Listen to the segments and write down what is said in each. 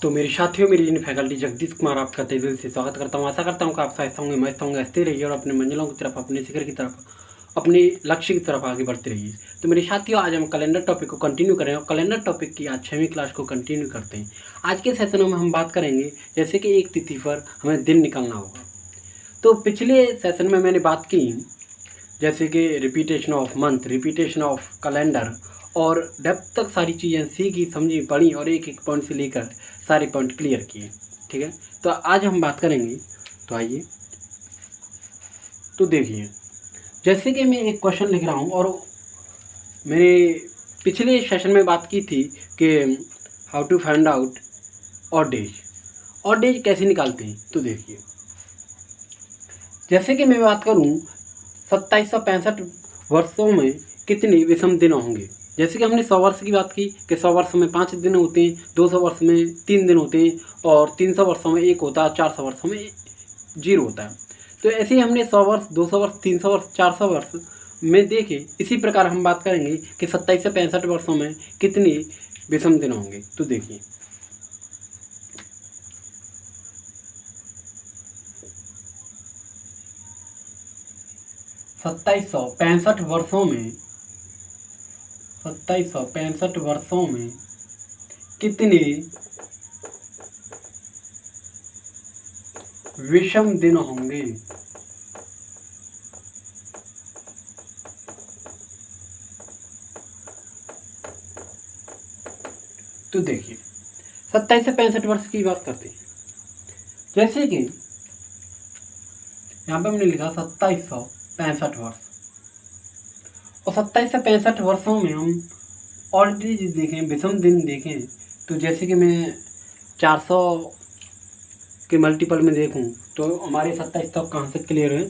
तो मेरे साथियों, मेरी इन फैकल्टी जगदीश कुमार आपका तहे दिल से स्वागत करता हूँ। आशा करता हूँ कि आप स्वस्थ होंगे, मस्त होंगे, हंसते रहिए और अपने मंजिलों की तरफ, अपने शिखर की तरफ, अपने लक्ष्य की तरफ आगे बढ़ते रहिए। तो मेरे साथियों, आज हम कैलेंडर टॉपिक को कंटिन्यू करें और कैलेंडर टॉपिक की आज 6वीं क्लास को कंटिन्यू करते हैं। आज के सेशन में हम बात करेंगे जैसे कि एक तिथि पर हमें दिन निकालना होगा। तो पिछले सेशन में मैंने बात की जैसे कि repetition of month, repetition of calendar और डेप्थ तक सारी चीज़ें सीखी, समझी, पढ़ी और एक एक पॉइंट से लेकर सारे पॉइंट क्लियर किए। ठीक है, तो आज हम बात करेंगे। तो आइए, तो देखिए, जैसे कि मैं एक क्वेश्चन लिख रहा हूँ और मेरे पिछले सेशन में बात की थी कि how to find out odd days कैसे निकालते हैं। तो देखिए, जैसे कि मैं बात करूँ 2765 वर्षों में कितने विषम दिन होंगे। जैसे कि हमने 100 वर्ष की बात की कि 100 वर्ष में 5 दिन होते हैं, 200 वर्ष में 3 दिन होते हैं और 300 वर्षों में 1 होता है, 400 वर्षों में 0 होता है। तो ऐसे ही हमने 100 वर्ष, 200 वर्ष, 300 वर्ष, 400 वर्ष में देखे। इसी प्रकार हम बात करेंगे कि 27 से 65 वर्षों में कितने विषम दिन होंगे। तो देखिए, 2765 वर्षों में 2765 वर्षों में कितने विषम दिन होंगे। तो देखिए, 27 से 65 वर्ष की बात करते हैं। जैसे कि यहाँ पे हमने लिखा 2765 वर्ष और 27 से 65 वर्षों में हम ऑलरेडी देखें, विषम दिन देखें। तो जैसे कि मैं 400 के मल्टीपल में देखूं तो हमारे 27 तक कहाँ से क्लियर है,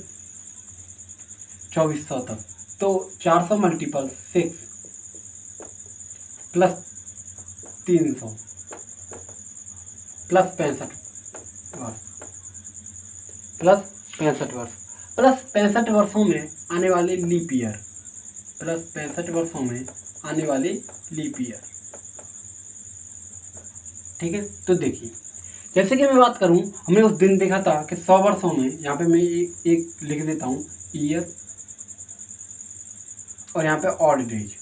2400 तक। तो 400 मल्टीपल 6 प्लस 300 प्लस 65 वर्ष, प्लस 65 वर्ष, प्लस 65 वर्षों में आने वाले लीप ईयर, प्लस 65 वर्षों में आने वाले लीप ईयर। ठीक है, तो देखिए, जैसे कि मैं बात करूं, हमने उस दिन देखा था कि 100 वर्षों में, यहाँ पे मैं एक लिख देता हूं ईयर और यहाँ पे ऑड डेज।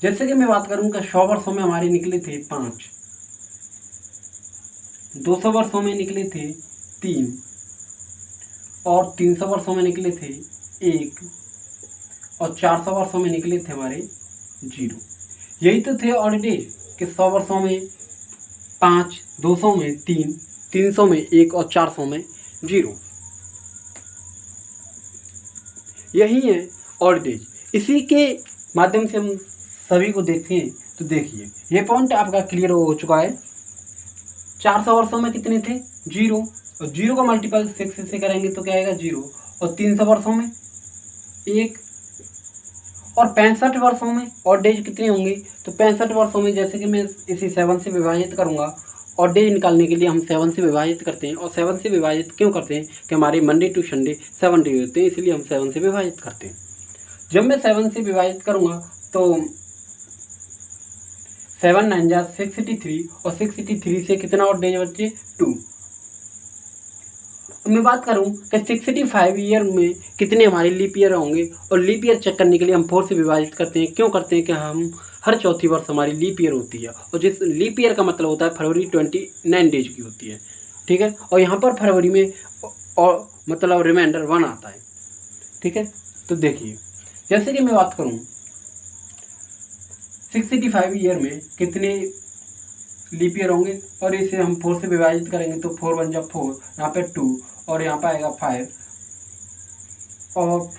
जैसे कि मैं बात करूं कि 100 वर्षों में हमारे निकले थे 5, 200 वर्षों में निकले थे 3 और 300 वर्षों में निकले थे 1 और 400 वर्षों में निकले थे हमारे 0। यही तो थे ऑड डेज कि 100 वर्षों में 5, 200 में 3, 300 में 1 और 400 में 0। यही है ऑड डेज। इसी के माध्यम से हम सभी को देखें। तो देखिए, ये पॉइंट आपका क्लियर हो चुका है। 400 वर्षों में कितने थे, 0, और 0 का मल्टीपल 6 से करेंगे तो क्या आएगा, 0। और 300 वर्षों में 1 और 65 वर्षों में ऑड डेज कितने होंगे। तो 65 वर्षों में जैसे कि मैं इसी 7 से विभाजित करूंगा। ऑड डेज निकालने के लिए हम 7 से विभाजित करते हैं। और 7 से विभाजित क्यों करते हैं कि हमारे मंडे टू संडे 7 डे होते हैं, इसलिए हम 7 से विभाजित करते हैं। जब मैं 7 से विभाजित करूंगा तो 7 9 जा 683 और 683 से कितना ऑड डेज बचे, 2। मैं बात करूं कि 65 ईयर में कितने हमारे लीप ईयर होंगे, और लीप ईयर चेक करने के लिए हम 4 से विभाजित करते हैं। क्यों करते हैं कि हम हर चौथी वर्ष हमारी लीप ईयर होती है, और जिस लीप ईयर का मतलब होता है फरवरी 29 डेज की होती है। ठीक है, और यहाँ पर फरवरी में और मतलब रिमाइंडर 1 आता है। ठीक है, तो देखिए, जैसे कि मैं बात करूँ 65 ईयर में कितने लीप ईयर होंगे, और इसे हम 4 से विभाजित करेंगे तो 4 1 जा 4, यहाँ पे 2 और यहाँ पे आएगा 5 और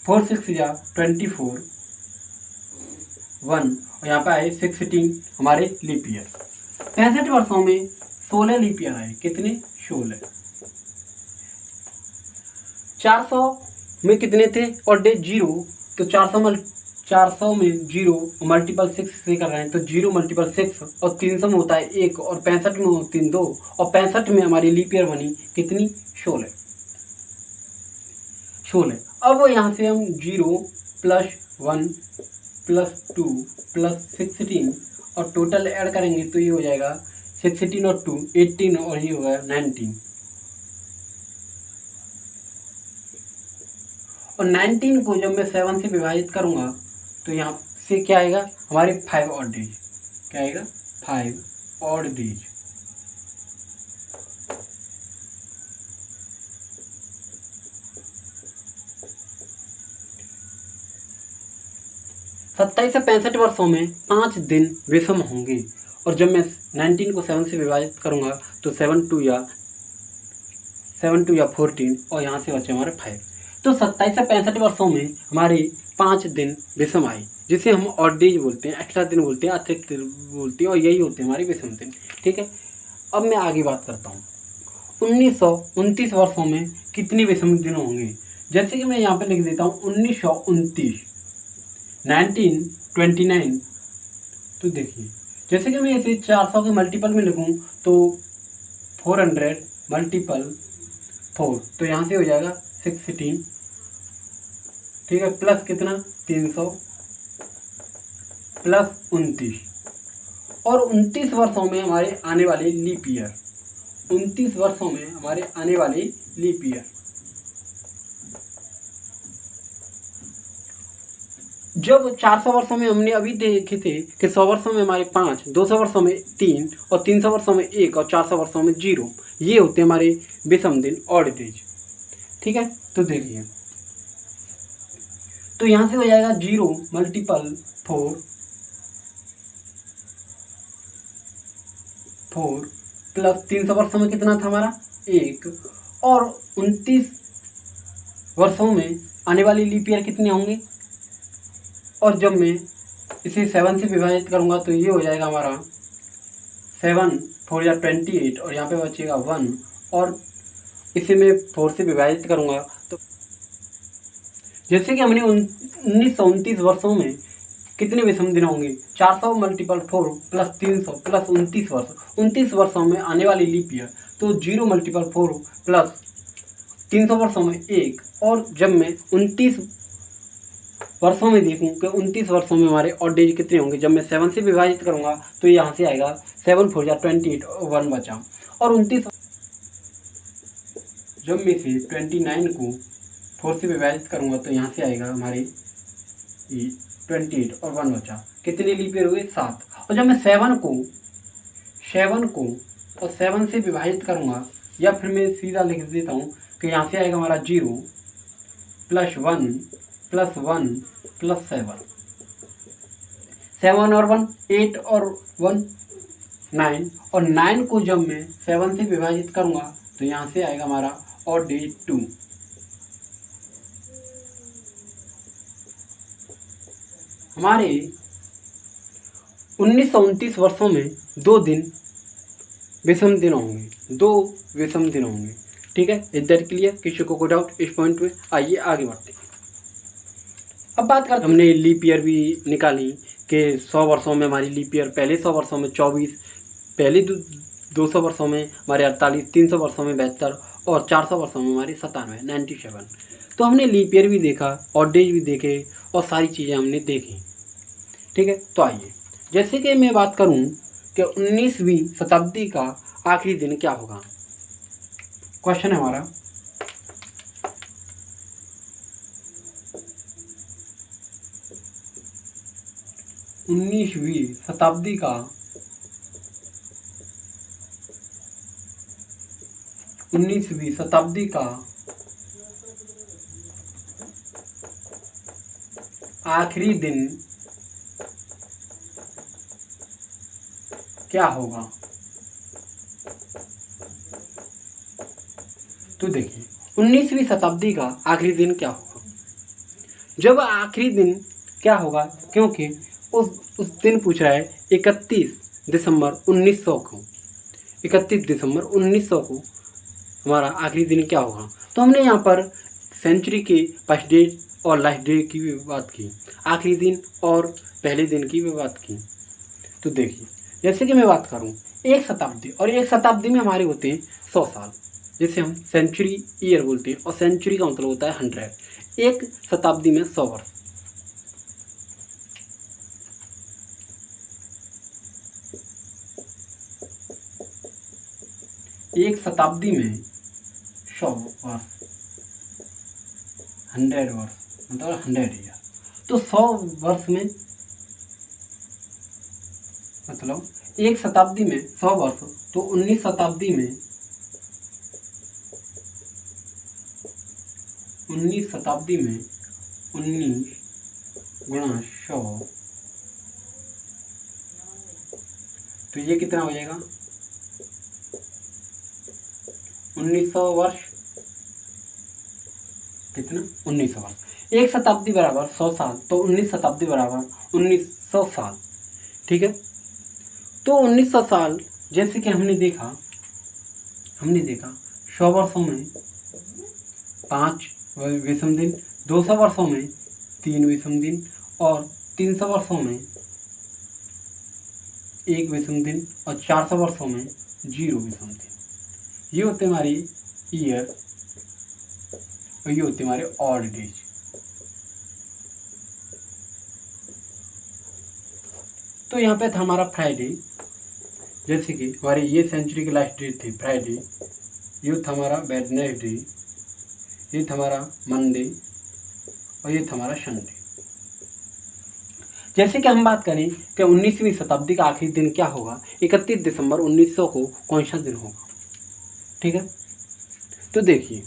4 6 जा 24 1 और यहाँ पे आए 16 हमारे लीप ईयर। 65 वर्षों में 16 लीप ईयर आए, कितने, 16। 400 में कितने थे और डे 0, तो 400 में 0 मल्टीपल 6 से कर रहे हैं तो 0 मल्टीपल 6 और 300 में होता है 1 और 65 में होती है 2 और 65 में हमारी लीप ईयर बनी कितनी, 16। अब यहाँ से हम 0 + 1 + 2 प्लस 16 और टोटल ऐड करेंगे तो ये हो जाएगा 16 और 2 18 और ये होगा 19। और 19 को जब मैं 7 से विभाजित करूँगा तो यहाँ से क्या आएगा हमारे 5 ऑड डेज। क्या आएगा 5 ऑड डेज। सत्ताईस से 65 वर्षों में 5 दिन विषम होंगे। और जब मैं 19 को 7 से विभाजित करूँगा तो 7 2 या 14 और यहाँ से बचे हमारे 5। तो 27 से 65 वर्षों में हमारे 5 दिन विषम आए, जिसे हम ऑड डेज बोलते हैं, एक्स्ट्रा दिन बोलते हैं, अतिरिक्त दिन बोलते हैं, और यही होते हैं हमारे विषम दिन। ठीक है, अब मैं आगे बात करता हूँ। 1929 वर्षों में कितने विषम दिन होंगे? जैसे कि मैं यहाँ पे लिख देता हूँ 1929 1929। तो देखिए, जैसे कि मैं इसे 400 के मल्टीपल में लिखूँ तो 400 मल्टीपल 4, तो यहाँ से हो जाएगा 16। ठीक है, प्लस कितना 300 प्लस 29। और 29 वर्षों में हमारे आने वाले लीप ईयर, 29 वर्षों में हमारे आने वाले लीप ईयर। जब 400 वर्षों में हमने अभी देखे थे कि 100 वर्षों में हमारे 5, 200 वर्षों में 3 और 300 वर्षों में 1 और 400 वर्षों में 0, ये होते हैं हमारे विषम दिन, ऑड डेज। ठीक है, तो देखिए, तो यहाँ से हो जाएगा 0 मल्टीपल 4 प्लस 300 वर्षों में कितना था हमारा 1, और 29 वर्षों में आने वाली लीप ईयर कितने होंगे? और जब मैं इसे 7 से विभाजित करूँगा तो ये हो जाएगा हमारा 7 4 या 28 और यहाँ पे बचेगा 1, और इसे मैं 4 से विभाजित करूँगा तो जैसे कि हमने 1929 वर्षों में कितने विषम दिन होंगे? 400 मल्टीपल 4 प्लस 300 प्लस 29 वर्ष, 29 वर्षों में आने वाली लीप ईयर, तो 0 मल्टीपल 4 प्लस 300 वर्षों में 1। और जब मैं 29 वर्षों में देखूं कि 29 वर्षों में हमारे ऑड डेज कितने होंगे, जब मैं 7 से विभाजित करूंगा तो यहाँ से आएगा 7 4 या 28 और 1 बचा। और 29 जब मैं इसे 29 को 4 से विभाजित करूंगा तो यहाँ से आएगा हमारे 28 और 1 बचा। कितने लीप ईयर हुए? 7। और जब मैं 7 को और 7 से विभाजित करूंगा, या फिर मैं सीधा लिख देता हूँ कि यहाँ से आएगा हमारा 0 प्लस 1 प्लस 1 प्लस 7 और 1 8 और 1 9, और 9 को जब मैं 7 से विभाजित करूंगा तो यहाँ से आएगा हमारा ऑड डेज 2। हमारे 1929 वर्षों में 2 दिन विषम दिन होंगे, 2 विषम दिन होंगे। ठीक है, इधर क्लियर? किसी को कोई डाउट इस पॉइंट में? आइए आगे बढ़ते हैं। अब बात करते, हमने लीप ईयर भी निकाली कि 100 वर्षों में हमारी लीप ईयर, पहले 100 वर्षों में 24, पहले 200 वर्षों में हमारे 48, 300 वर्षों में 72 और 400 वर्षों में हमारे 97। तो हमने लीप ईयर भी देखा, ऑड डेज भी देखे और सारी चीज़ें हमने देखी। ठीक है, तो आइए, जैसे कि मैं बात करूं कि 19वीं शताब्दी का आखिरी दिन क्या होगा। क्वेश्चन है हमारा, उन्नीसवीं शताब्दी का आखिरी दिन क्या होगा? तो देखिए, 19वीं शताब्दी का आखिरी दिन क्या होगा? जब आखिरी दिन क्या होगा, क्योंकि उस दिन पूछ रहा है 31 दिसंबर 1900 को, 31 दिसंबर 1900 को हमारा आखिरी दिन क्या होगा। तो हमने यहाँ पर सेंचुरी के फर्स्ट डे और लास्ट डे की भी बात की, आखिरी दिन और पहले दिन की भी बात की। तो देखिए, जैसे कि मैं बात करूँ, एक शताब्दी, और एक शताब्दी में हमारे होते हैं 100 साल, जिसे हम सेंचुरी ईयर बोलते हैं, और सेंचुरी का मतलब होता है 100। एक शताब्दी में 100 वर्ष। एक शताब्दी में 100 वर्ष, 100 वर्ष मतलब 100 ईयर। तो 100 वर्ष में मतलब एक शताब्दी में 100 वर्ष, तो 19 शताब्दी में 19 शताब्दी में 19 गुणा 100, तो ये कितना हो जाएगा 1900 वर्ष, कितना 1900 वर्ष। एक शताब्दी बराबर 100 साल, तो 19 शताब्दी बराबर 1900 साल। ठीक है, तो 1900 साल जैसे कि हमने देखा 100 वर्षों में 5 विषम दिन, 200 वर्षों में 3 विषम दिन और 300 वर्षों में 1 विषम दिन और 400 वर्षों में 0 विषम दिन। ये होते हमारी ईयर और ये होते हमारे ऑड डेज। तो यहाँ पे था हमारा फ्राइडे, जैसे कि हमारी ये सेंचुरी की लास्ट डेट थी फ्राइडे, ये था हमारा वेडनेसडे, ये था हमारा मंडे और ये था हमारा संडे। जैसे कि हम बात करें कि 19वीं शताब्दी का आखिरी दिन क्या होगा, 31 दिसंबर 1900 को कौन सा दिन होगा। ठीक है, तो देखिए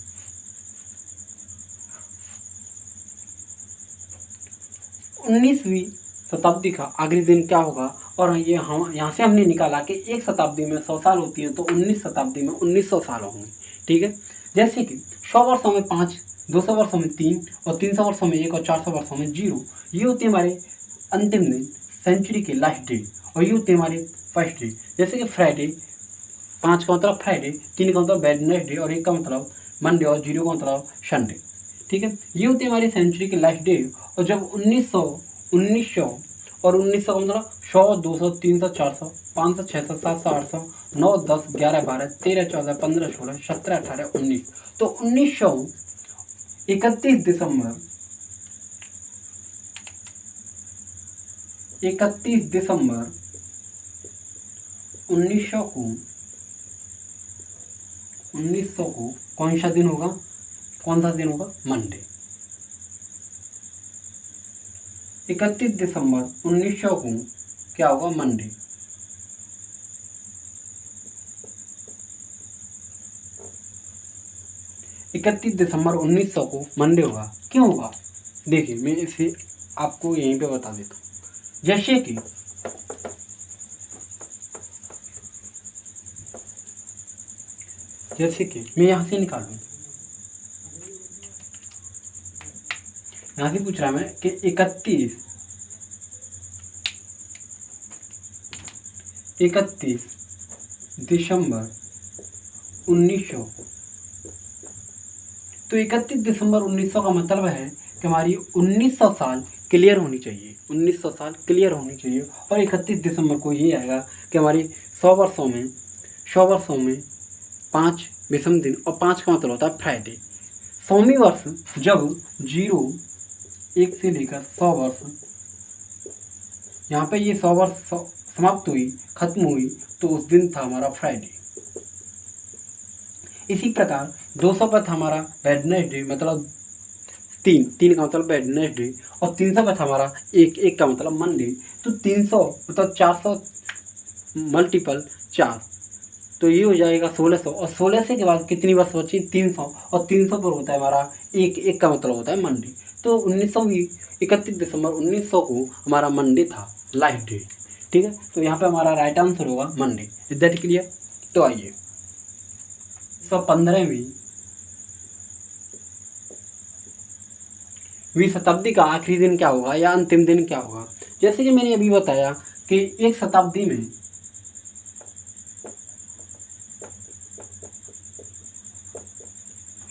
19वीं शताब्दी का आखिरी दिन क्या होगा, और ये हम यहाँ से हमने निकाला कि एक शताब्दी में 100 साल होती है, तो 19 शताब्दी में 1900 साल होंगे। ठीक है, जैसे कि 100 वर्षों में 5, 200 वर्षों में 3 और 300 वर्षों में 1 और 400 वर्षों में 0। ये होती है हमारे अंतिम दिन, सेंचुरी के लास्ट डे, और ये होती है हमारी फर्स्ट डे। जैसे कि फ्राइडे, 5 का मतलब फ्राइडे, 3 का मतलब वेडनेसडे और 1 का मतलब मंडे और 0 का मतलब संडे। ठीक है, ये होती है हमारी सेंचुरी के लास्ट डे। और जब 1900 और 1900 का मतलब 100, 200, 300, 400, 500, 600, 700, 800, 9, 10, 11, 12, 13, 14, 15, 16, 17, 18, 19। तो 31 दिसंबर 1900 को कौन सा दिन होगा, मंडे। 31 दिसंबर 1900 को क्या होगा, मंडे। इकतीस दिसंबर 1900 को मंडे होगा। क्यों होगा, देखिए मैं इसे आपको यहीं पे बता देता हूँ। जैसे कि मैं यहाँ से निकालूँ, यहाँ से पूछ रहा है मैं कि 31 दिसंबर 1900, तो 31 दिसंबर 1900 का मतलब है कि हमारी 1900 साल क्लियर होनी चाहिए, 1900 साल क्लियर होनी चाहिए। और 31 दिसंबर को ये आएगा कि हमारी 100 वर्षों में 5 विषम दिन और 5 का मतलब होता है फ्राइडे। 100वीं वर्ष जब 1 से लेकर 100 वर्ष, यहाँ पे ये 100 वर्ष समाप्त हुई, खत्म हुई, तो उस दिन था हमारा फ्राइडे। इसी प्रकार 200 पर था हमारा वेडनेसडे, मतलब 3 का मतलब वेडनेसडे, और 300 पर था हमारा 1 का मतलब मंडे। तो 300 मतलब 400 मल्टीपल 4, तो ये हो जाएगा 1600, और 1600 के बाद कितनी वर्ष बची, 300, और 300 पर होता है हमारा 1 का मतलब होता है मंडे। तो 31 दिसंबर 1900 को हमारा मंडे था लास्ट डे। ठीक है, तो यहाँ पे हमारा राइट आंसर होगा मंडे। Is that clear. तो आइए 15वीं शताब्दी का आखिरी दिन क्या होगा या अंतिम दिन क्या होगा। जैसे कि मैंने अभी बताया कि एक शताब्दी में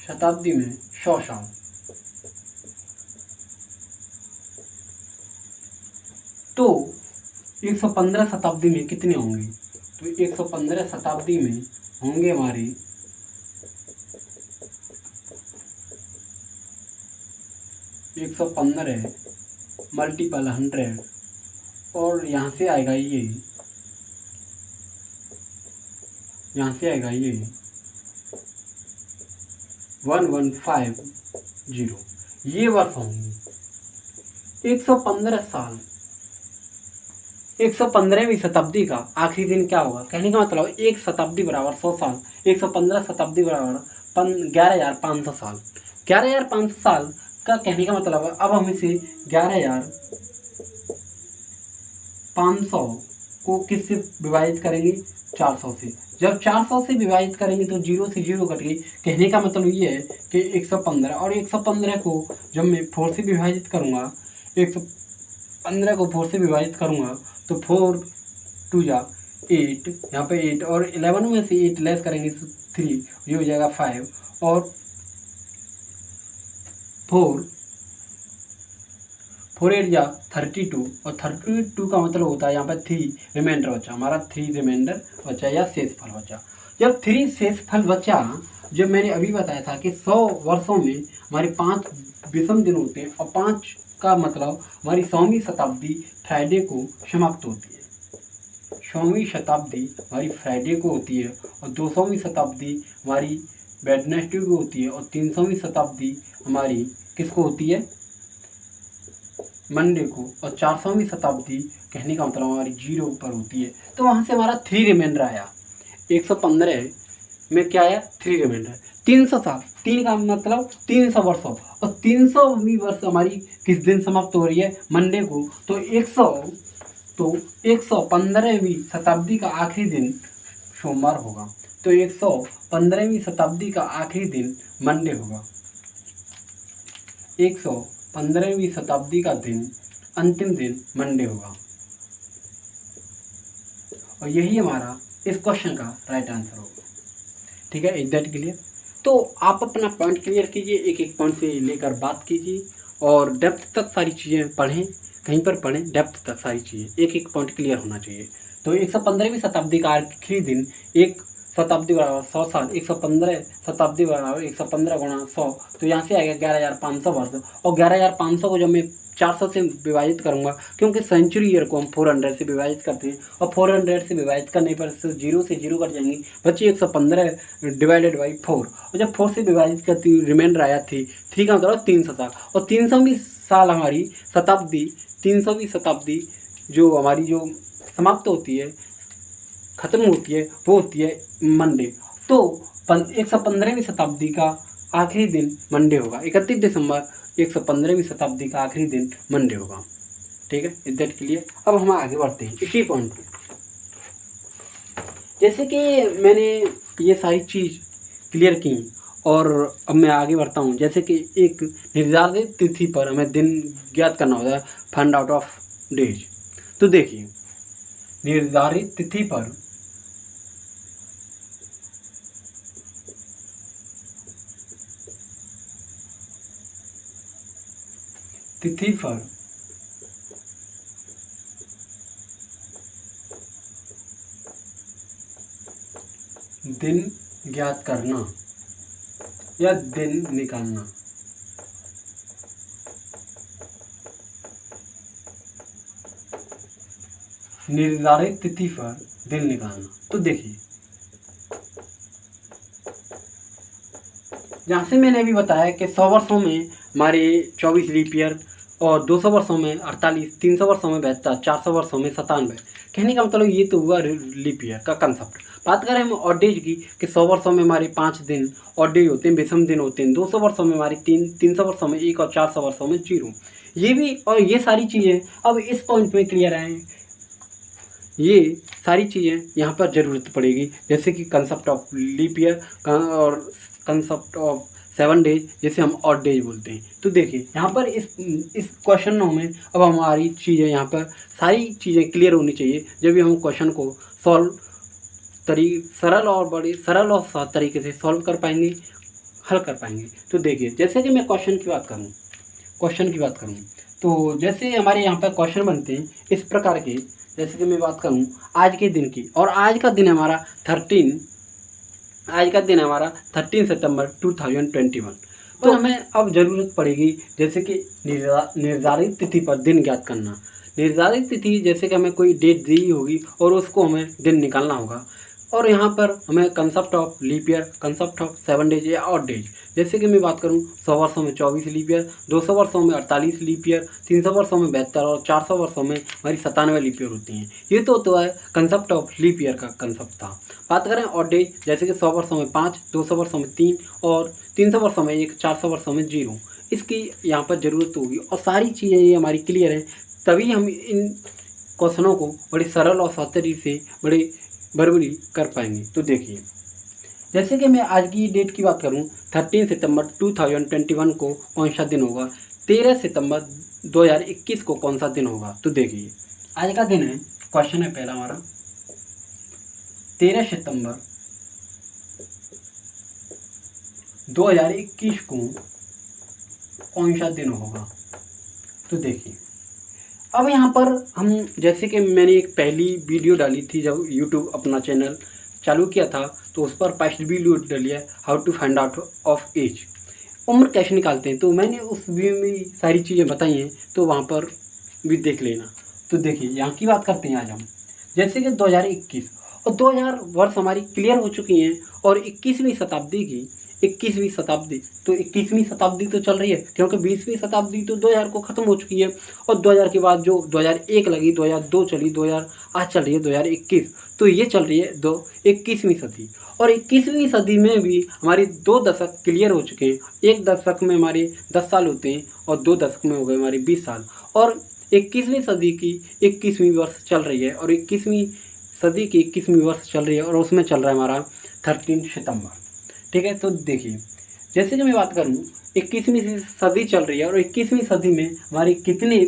शताब्दी में 100 साल, तो 115 शताब्दी में कितने होंगे, तो 115 शताब्दी में होंगे हमारे 115 मल्टीपल 100, और यहाँ से आएगा ये 1150 ये वर्ष होंगे। 115 साल, 115वीं शताब्दी का आखिरी दिन क्या होगा? कहने का मतलब एक शताब्दी बराबर 100 साल, 115 शताब्दी बराबर 11,500 साल। 11,500 साल का कहने का मतलब है, अब हम इसे 11,500 को किससे विभाजित करेंगे? 400 से। जब 400 से विभाजित करेंगे तो 0 से 0 कट गई। कहने का मतलब ये है कि 115, और 115 को जब मैं 4 से विभाजित करूँगा, 115 को 4 से विभाजित करूँगा तो 4 2 जा 8, यहाँ पे 8, और 11 में से 8 लेस करेंगे तो 3, ये हो जाएगा 5, और 4 8 जा 32, और 32 का मतलब होता है यहाँ पर 3 रिमाइंडर बचा, हमारा 3 रिमाइंडर बचा या शेषफल बचा। जब 3 शेषफल बचा, जब मैंने अभी बताया था कि 100 वर्षों में हमारे 5 विषम दिन होते हैं, और 5 का मतलब हमारी 100वीं शताब्दी फ्राइडे को समाप्त होती है। 100वीं शताब्दी हमारी फ्राइडे को होती है, और 200वीं शताब्दी हमारी वेडनेसडे को होती है, और 300वीं शताब्दी हमारी किसको होती है? मंडे को, और 400वीं शताब्दी कहने का मतलब हमारी 0 पर होती है। तो वहाँ से हमारा 3 रिमाइंडर आया। 115 में क्या आया? 3 रिमाइंडर। 300 साल, 3 का मतलब 300 वर्षों, और 300वीं वर्ष हमारी किस दिन समाप्त हो रही है? मंडे को। तो 115वीं शताब्दी का आखिरी दिन सोमवार होगा। तो 115वीं शताब्दी का आखिरी दिन मंडे होगा। 115वीं शताब्दी का दिन, अंतिम दिन मंडे होगा, और यही हमारा इस क्वेश्चन का राइट आंसर होगा। ठीक है, इज दैट क्लियर? तो आप अपना पॉइंट क्लियर कीजिए, एक एक पॉइंट से लेकर बात कीजिए, और डेप्थ तक सारी चीज़ें पढ़ें, कहीं पर पढ़ें, डेप्थ तक सारी चीज़ें, एक एक पॉइंट क्लियर होना चाहिए। तो 115वीं शताब्दी का आखिरी दिन, एक शताब्दी बराबर 100 साल, 115 शताब्दी बराबर 115 गुणा 100, तो यहाँ से आएगा 11,500 वर्ष, और 11,500 को जब मैं 400 से विभाजित करूँगा, क्योंकि सेंचुरी ईयर को हम 400 से विभाजित करते हैं, और 400 से विभाजित करने पर 0 से 0 कट जाएंगे, बच्चे 115 डिवाइडेड बाई 4, और जब 4 से विभाजित करती रिमाइंडर आया 3 का मतलब 300 साल, और 300वीं साल हमारी शताब्दी, 300वीं शताब्दी जो हमारी जो समाप्त होती है, ख़त्म होती है, वो होती है मंडे। तो 115वीं शताब्दी का आखिरी दिन मंडे होगा। 31 दिसंबर 115वीं शताब्दी का आखिरी दिन मंडे होगा। ठीक है, इज दैट क्लियर? अब हम आगे बढ़ते हैं इसी पॉइंट पे। जैसे कि मैंने ये सारी चीज़ क्लियर की, और अब मैं आगे बढ़ता हूँ। जैसे कि एक निर्धारित तिथि पर हमें दिन ज्ञात करना होता है, फाइंड आउट ऑफ डेज। तो देखिए, निर्धारित तिथि पर दिन ज्ञात करना या दिन निकालना। निर्धारित तिथि पर दिन निकालना। तो देखिए, जहाँ से मैंने अभी बताया कि 100 वर्षों में हमारे 24 लीप ईयर, और 200 वर्षों में 48, 300 वर्षों में 72, 400 वर्षों में 97। कहने का मतलब ये तो हुआ लीप ईयर का कंसेप्ट। बात करें हम ऑड डेज की, कि 100 वर्षों में हमारे 5 दिन ऑड डेज होते हैं, विषम दिन होते हैं। 200 वर्षों में हमारे 300 वर्षों में 1, और 400 वर्षों में 0। ये भी, और ये सारी चीज़ें अब इस पॉइंट में क्लियर आए। ये सारी चीज़ें यहाँ पर ज़रूरत पड़ेगी, जैसे कि कंसेप्ट ऑफ लीप ईयर और कंसेप्ट ऑफ 7 डेज, जैसे हम ऑड डेज बोलते हैं। तो देखिए, यहाँ पर इस क्वेश्चन में अब हमारी चीज़ें यहाँ पर सारी चीज़ें क्लियर होनी चाहिए, जब भी हम क्वेश्चन को सरल और तरीके से सॉल्व कर पाएंगे, हल कर पाएंगे। तो देखिए, जैसे कि मैं क्वेश्चन की बात करूँ, तो जैसे हमारे यहाँ पर क्वेश्चन बनते हैं इस प्रकार के। जैसे कि मैं बात करूँ आज के दिन की, और आज का दिन हमारा 13 सितंबर 2021। तो हमें अब ज़रूरत पड़ेगी जैसे कि निर्धारित तिथि पर दिन ज्ञात करना। निर्धारित तिथि, जैसे कि हमें कोई डेट दी होगी और उसको हमें दिन निकालना होगा। और यहाँ पर हमें concept of leap year, concept of 7 days या ऑड डेज, जैसे कि मैं बात करूँ 100 वर्षों में 24 लीप ईयर, 200 वर्षों में 48 लीप ईयर, 300 वर्षों में 72 और 400 वर्षों में हमारी 97 लीप ईयर होती हैं। ये तो है कंसेप्ट ऑफ लीप ईयर का कंसेप्ट था। बात करें ऑड डेज, जैसे कि 100 वर्षों में 5, 200 वर्षों में 3 और 300 वर्षों में 1, 400 वर्षों में 0। इसकी यहाँ पर ज़रूरत होगी और सारी चीज़ें ये हमारी क्लियर हैं, तभी हम इन क्वेश्चनों को बड़ी सरल और सौतरी से बड़ी बराबरी कर पाएंगे। तो देखिए, जैसे कि मैं आज की डेट की बात करूं 13 सितंबर 2021 को कौन सा दिन होगा, 13 सितंबर 2021 को कौन सा दिन होगा। तो देखिए, आज का दिन है, क्वेश्चन है पहला हमारा 13 सितंबर 2021 को कौन सा दिन होगा। तो देखिए, अब यहाँ पर हम, जैसे कि मैंने एक पहली वीडियो डाली थी जब यूट्यूब अपना चैनल चालू किया था, तो उस पर फर्स्ट वीडियो डाली है how to find out of age, उम्र कैसे निकालते हैं। तो मैंने उस वीडियो में सारी चीज़ें बताई हैं, तो वहाँ पर भी देख लेना। तो देखिए, यहाँ की बात करते हैं आज हम, जैसे कि 2021 और 2000 वर्ष हमारी क्लियर हो चुकी हैं और 21वीं शताब्दी की 21वीं शताब्दी, तो 21वीं शताब्दी तो चल रही है, क्योंकि 20वीं शताब्दी तो 2000 को ख़त्म हो चुकी है और 2000 के बाद जो 2001 लगी, 2002 चली, 2000 आज चल रही है 2021, तो ये चल रही है 21वीं सदी। और 21वीं सदी में भी हमारी 2 दशक क्लियर हो चुके हैं। एक दशक में हमारे 10 साल होते हैं और 2 दशक में हो गए हमारे 20 साल, और 21वीं सदी की 21वीं वर्ष चल रही है और 21वीं सदी की 21वीं वर्ष चल रही है और उसमें चल रहा है हमारा 13 सितंबर। ठीक है, तो देखिए, जैसे कि मैं बात करूँ 21वीं सदी चल रही है और 21वीं सदी में हमारे कितने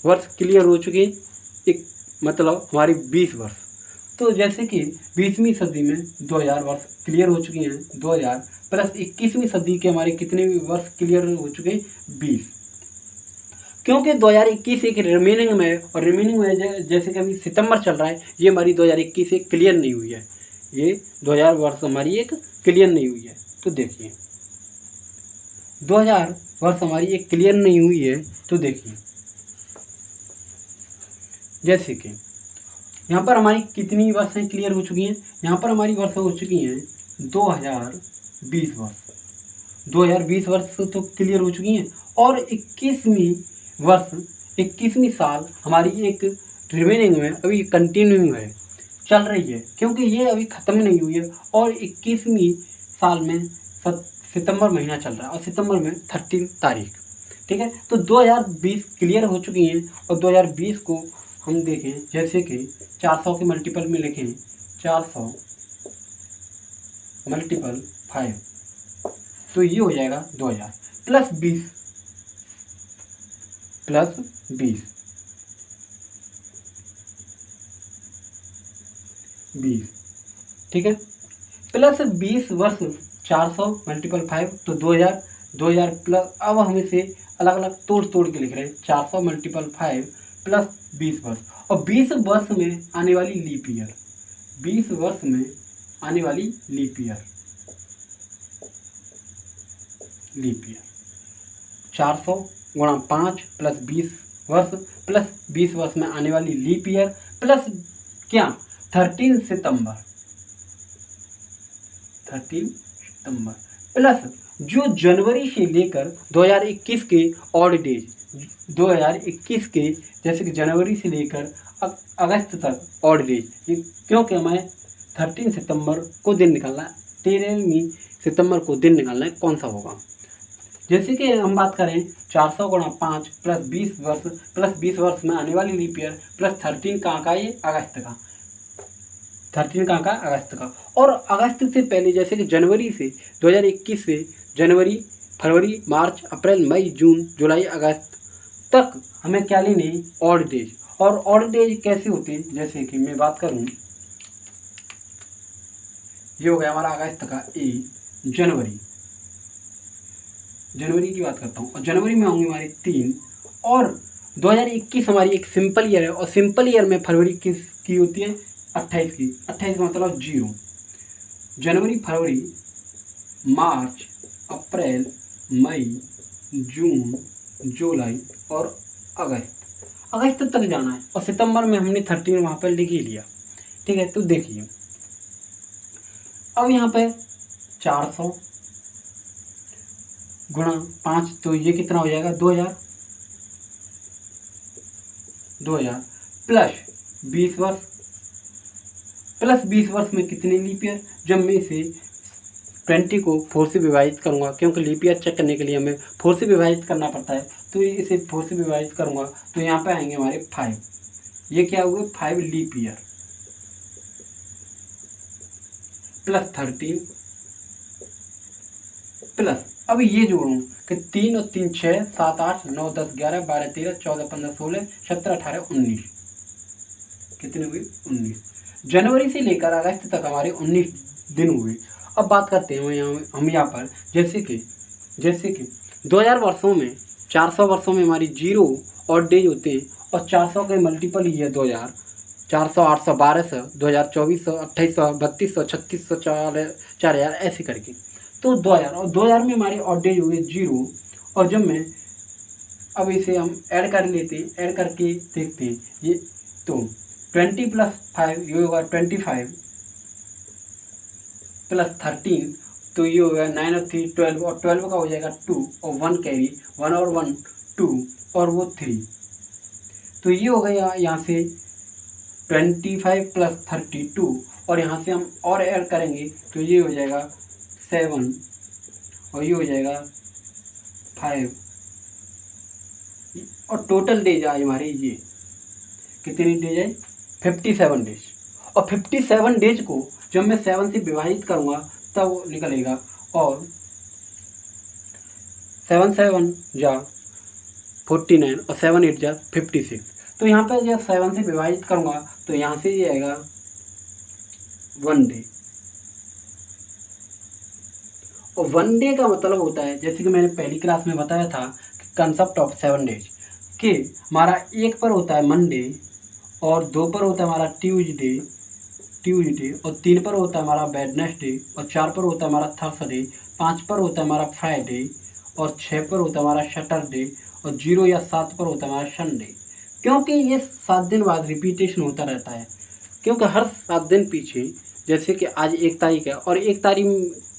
वर्ष क्लियर हो चुके हैं, एक मतलब हमारी 20 वर्ष। तो जैसे कि 20वीं सदी में 2000 वर्ष क्लियर हो चुके हैं, 2000 प्लस 21वीं सदी के हमारे कितने वर्ष क्लियर हो चुके हैं, 20। क्योंकि 2021 एक रिमेनिंग में है और रिमेनिंग में जैसे कि अभी सितंबर चल रहा है, ये हमारी 2021 एक क्लियर नहीं हुई है, ये 2000 वर्ष हमारी एक क्लियर नहीं हुई है। तो देखिए, 2000 वर्ष हमारी एक क्लियर नहीं हुई है। तो देखिए, जैसे कि यहाँ पर हमारी कितनी वर्षें क्लियर हो चुकी हैं, यहाँ पर हमारी वर्ष हो चुकी हैं 2020 वर्ष, 2020 वर्ष तो क्लियर हो चुकी हैं और 21वीं वर्ष 21वीं साल हमारी एक रिमेनिंग में अभी कंटिन्यू है, चल रही है, क्योंकि ये अभी ख़त्म नहीं हुई है और 21वीं साल में सितंबर महीना चल रहा है और सितंबर में 13 तारीख। ठीक है, तो 2020 क्लियर हो चुकी हैं और 2020 को हम देखें, जैसे कि 400 के मल्टीपल में लिखें, 400 मल्टीपल 5, तो ये हो जाएगा 2000 प्लस 20 ठीक है, प्लस 20 वर्ष 400 मल्टीपल 5, तो 2000 प्लस, अब हम इसे अलग अलग तोड़ के लिख रहे हैं, 400 मल्टीपल 5 प्लस 20 वर्ष, और 20 वर्ष में आने वाली लीप ईयर, 20 वर्ष में आने वाली लीप ईयर 400 गुणा 5 प्लस 20 वर्ष प्लस 20 वर्ष में आने वाली लीप ईयर प्लस क्या 13 सितंबर प्लस जो जनवरी से लेकर 2021 के ऑड डेज, 2021 के जैसे कि जनवरी से लेकर अगस्त तक ऑड डेज, क्योंकि हमें 13 सितंबर को दिन निकालना है, 13वीं सितंबर को दिन निकालना है, कौन सा होगा। जैसे कि हम बात करें 400 गुणा 5 प्लस 20 वर्ष में आने वाली लीप ईयर प्लस 13 कहाँ का, ये अगस्त का, 13 कहाँ का, अगस्त का। और अगस्त से पहले जैसे कि जनवरी से 2021 से जनवरी, फरवरी, मार्च, अप्रैल, मई, जून, जुलाई, अगस्त तक हमें क्या लेने, ऑड डेज। और ऑड डेज कैसे होते हैं, जैसे कि मैं बात करूं, ये हो गया हमारा अगस्त का ए, जनवरी की बात करता हूँ, और जनवरी में होंगे हमारे 3, और 2021 हमारी एक सिंपल ईयर है, और सिंपल ईयर में फरवरी की होती है 28 की, 28 का मतलब 0, जनवरी, फरवरी, मार्च, अप्रैल, मई, जून, जुलाई और अगस्त तक जाना है, और सितंबर में हमने 13 वहाँ पर लिख ही लिया। ठीक है, तो देखिए अब यहाँ पे 400 गुणा 5, तो ये कितना हो जाएगा 2000 प्लस 20 वर्ष में कितने लीप ईयर, जब मैं इसे 20 को 4 से विभाजित करूँगा, क्योंकि लीप ईयर चेक करने के लिए हमें 4 से विभाजित करना पड़ता है, तो इसे 4 से विभाजित करूँगा तो यहाँ पे आएंगे हमारे 5। ये क्या हुए 5 लीप ईयर प्लस 13 प्लस, अब ये जोड़ूँ कि 3 और 3 6 7 8 9 10 11 12 13 14 15 16 17 18 19, कितने हुए 19। जनवरी से लेकर अगस्त तक हमारे 19 दिन हुए। अब बात करते हैं हम यहाँ पर जैसे कि 2000 वर्षों में 400 वर्षों में हमारी 0 और डेज होते हैं, और 400 के मल्टीपल ही है 2000, 400 800 1200 2000 2400 2800 3200 3600 4000 ऐसे करके, तो 2000 और 2000 में हमारे ऑड डेज हो गए 0। और जब मैं अब इसे हम ऐड कर लेते हैं, ऐड करके देखते हैं ये, तो 20 प्लस 5 ये होगा 25 प्लस 13, तो ये होगा 9 और 3 12, और 12 का हो जाएगा 2 और 1 कैरी, 1 और 1 2 और वो 3, तो ये हो गया यहाँ से 25 प्लस 32, और यहाँ से हम और ऐड करेंगे तो ये हो जाएगा 7 और ये हो जाएगा 5, और टोटल डेज आए हमारे ये कितनी डेज है 57 डेज। और 57 डेज को जब मैं 7 से विभाजित करूँगा तब निकलेगा, और 7 7 जा 49 और 7 8 जा 56, तो यहाँ पर जब 7 से विभाजित करूँगा तो यहाँ से ये आएगा 1 डे। और 1 डे का मतलब होता है, जैसे कि मैंने पहली क्लास में बताया था कंसेप्ट ऑफ 7 डेज, कि हमारा 1 पर होता है मंडे, और 2 पर होता है हमारा ट्यूसडे, और 3 पर होता है हमारा वेडनेसडे, और 4 पर होता है हमारा थर्सडे, 5 पर होता है हमारा फ्राइडे, और 6 पर होता है हमारा सैटरडे, और 0 या 7 पर होता है हमारा संडे। क्योंकि ये 7 दिन बाद रिपीटेशन होता रहता है, क्योंकि हर 7 दिन पीछे, जैसे कि आज 1 तारीख है और 1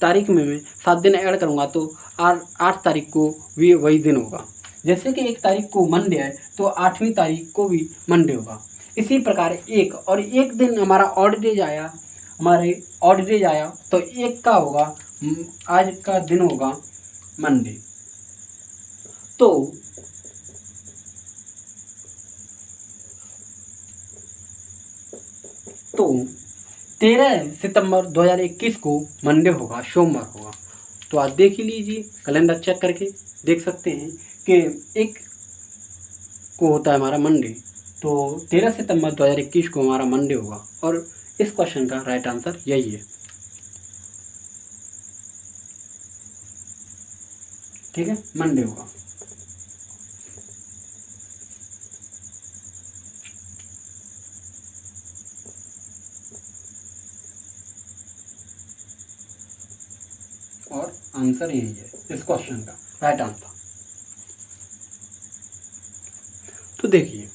तारीख में मैं 7 दिन ऐड करूँगा तो 8 तारीख को भी वही दिन होगा। जैसे कि 1 तारीख को मंडे है तो 8वीं तारीख को भी मंडे होगा। इसी प्रकार 1 दिन हमारा ऑड डेज आया, तो 1 का होगा, आज का दिन होगा मंडे। तो 13 सितंबर 2021 को मंडे होगा, सोमवार होगा। तो आप देख ही लीजिए, कैलेंडर चेक करके देख सकते हैं कि 1 को होता है हमारा मंडे, तो 13 सितंबर 2021 को हमारा मंडे होगा, और इस क्वेश्चन का राइट आंसर यही है। ठीक है, मंडे होगा। और आंसर यही है इस क्वेश्चन का राइट आंसर। तो देखिए,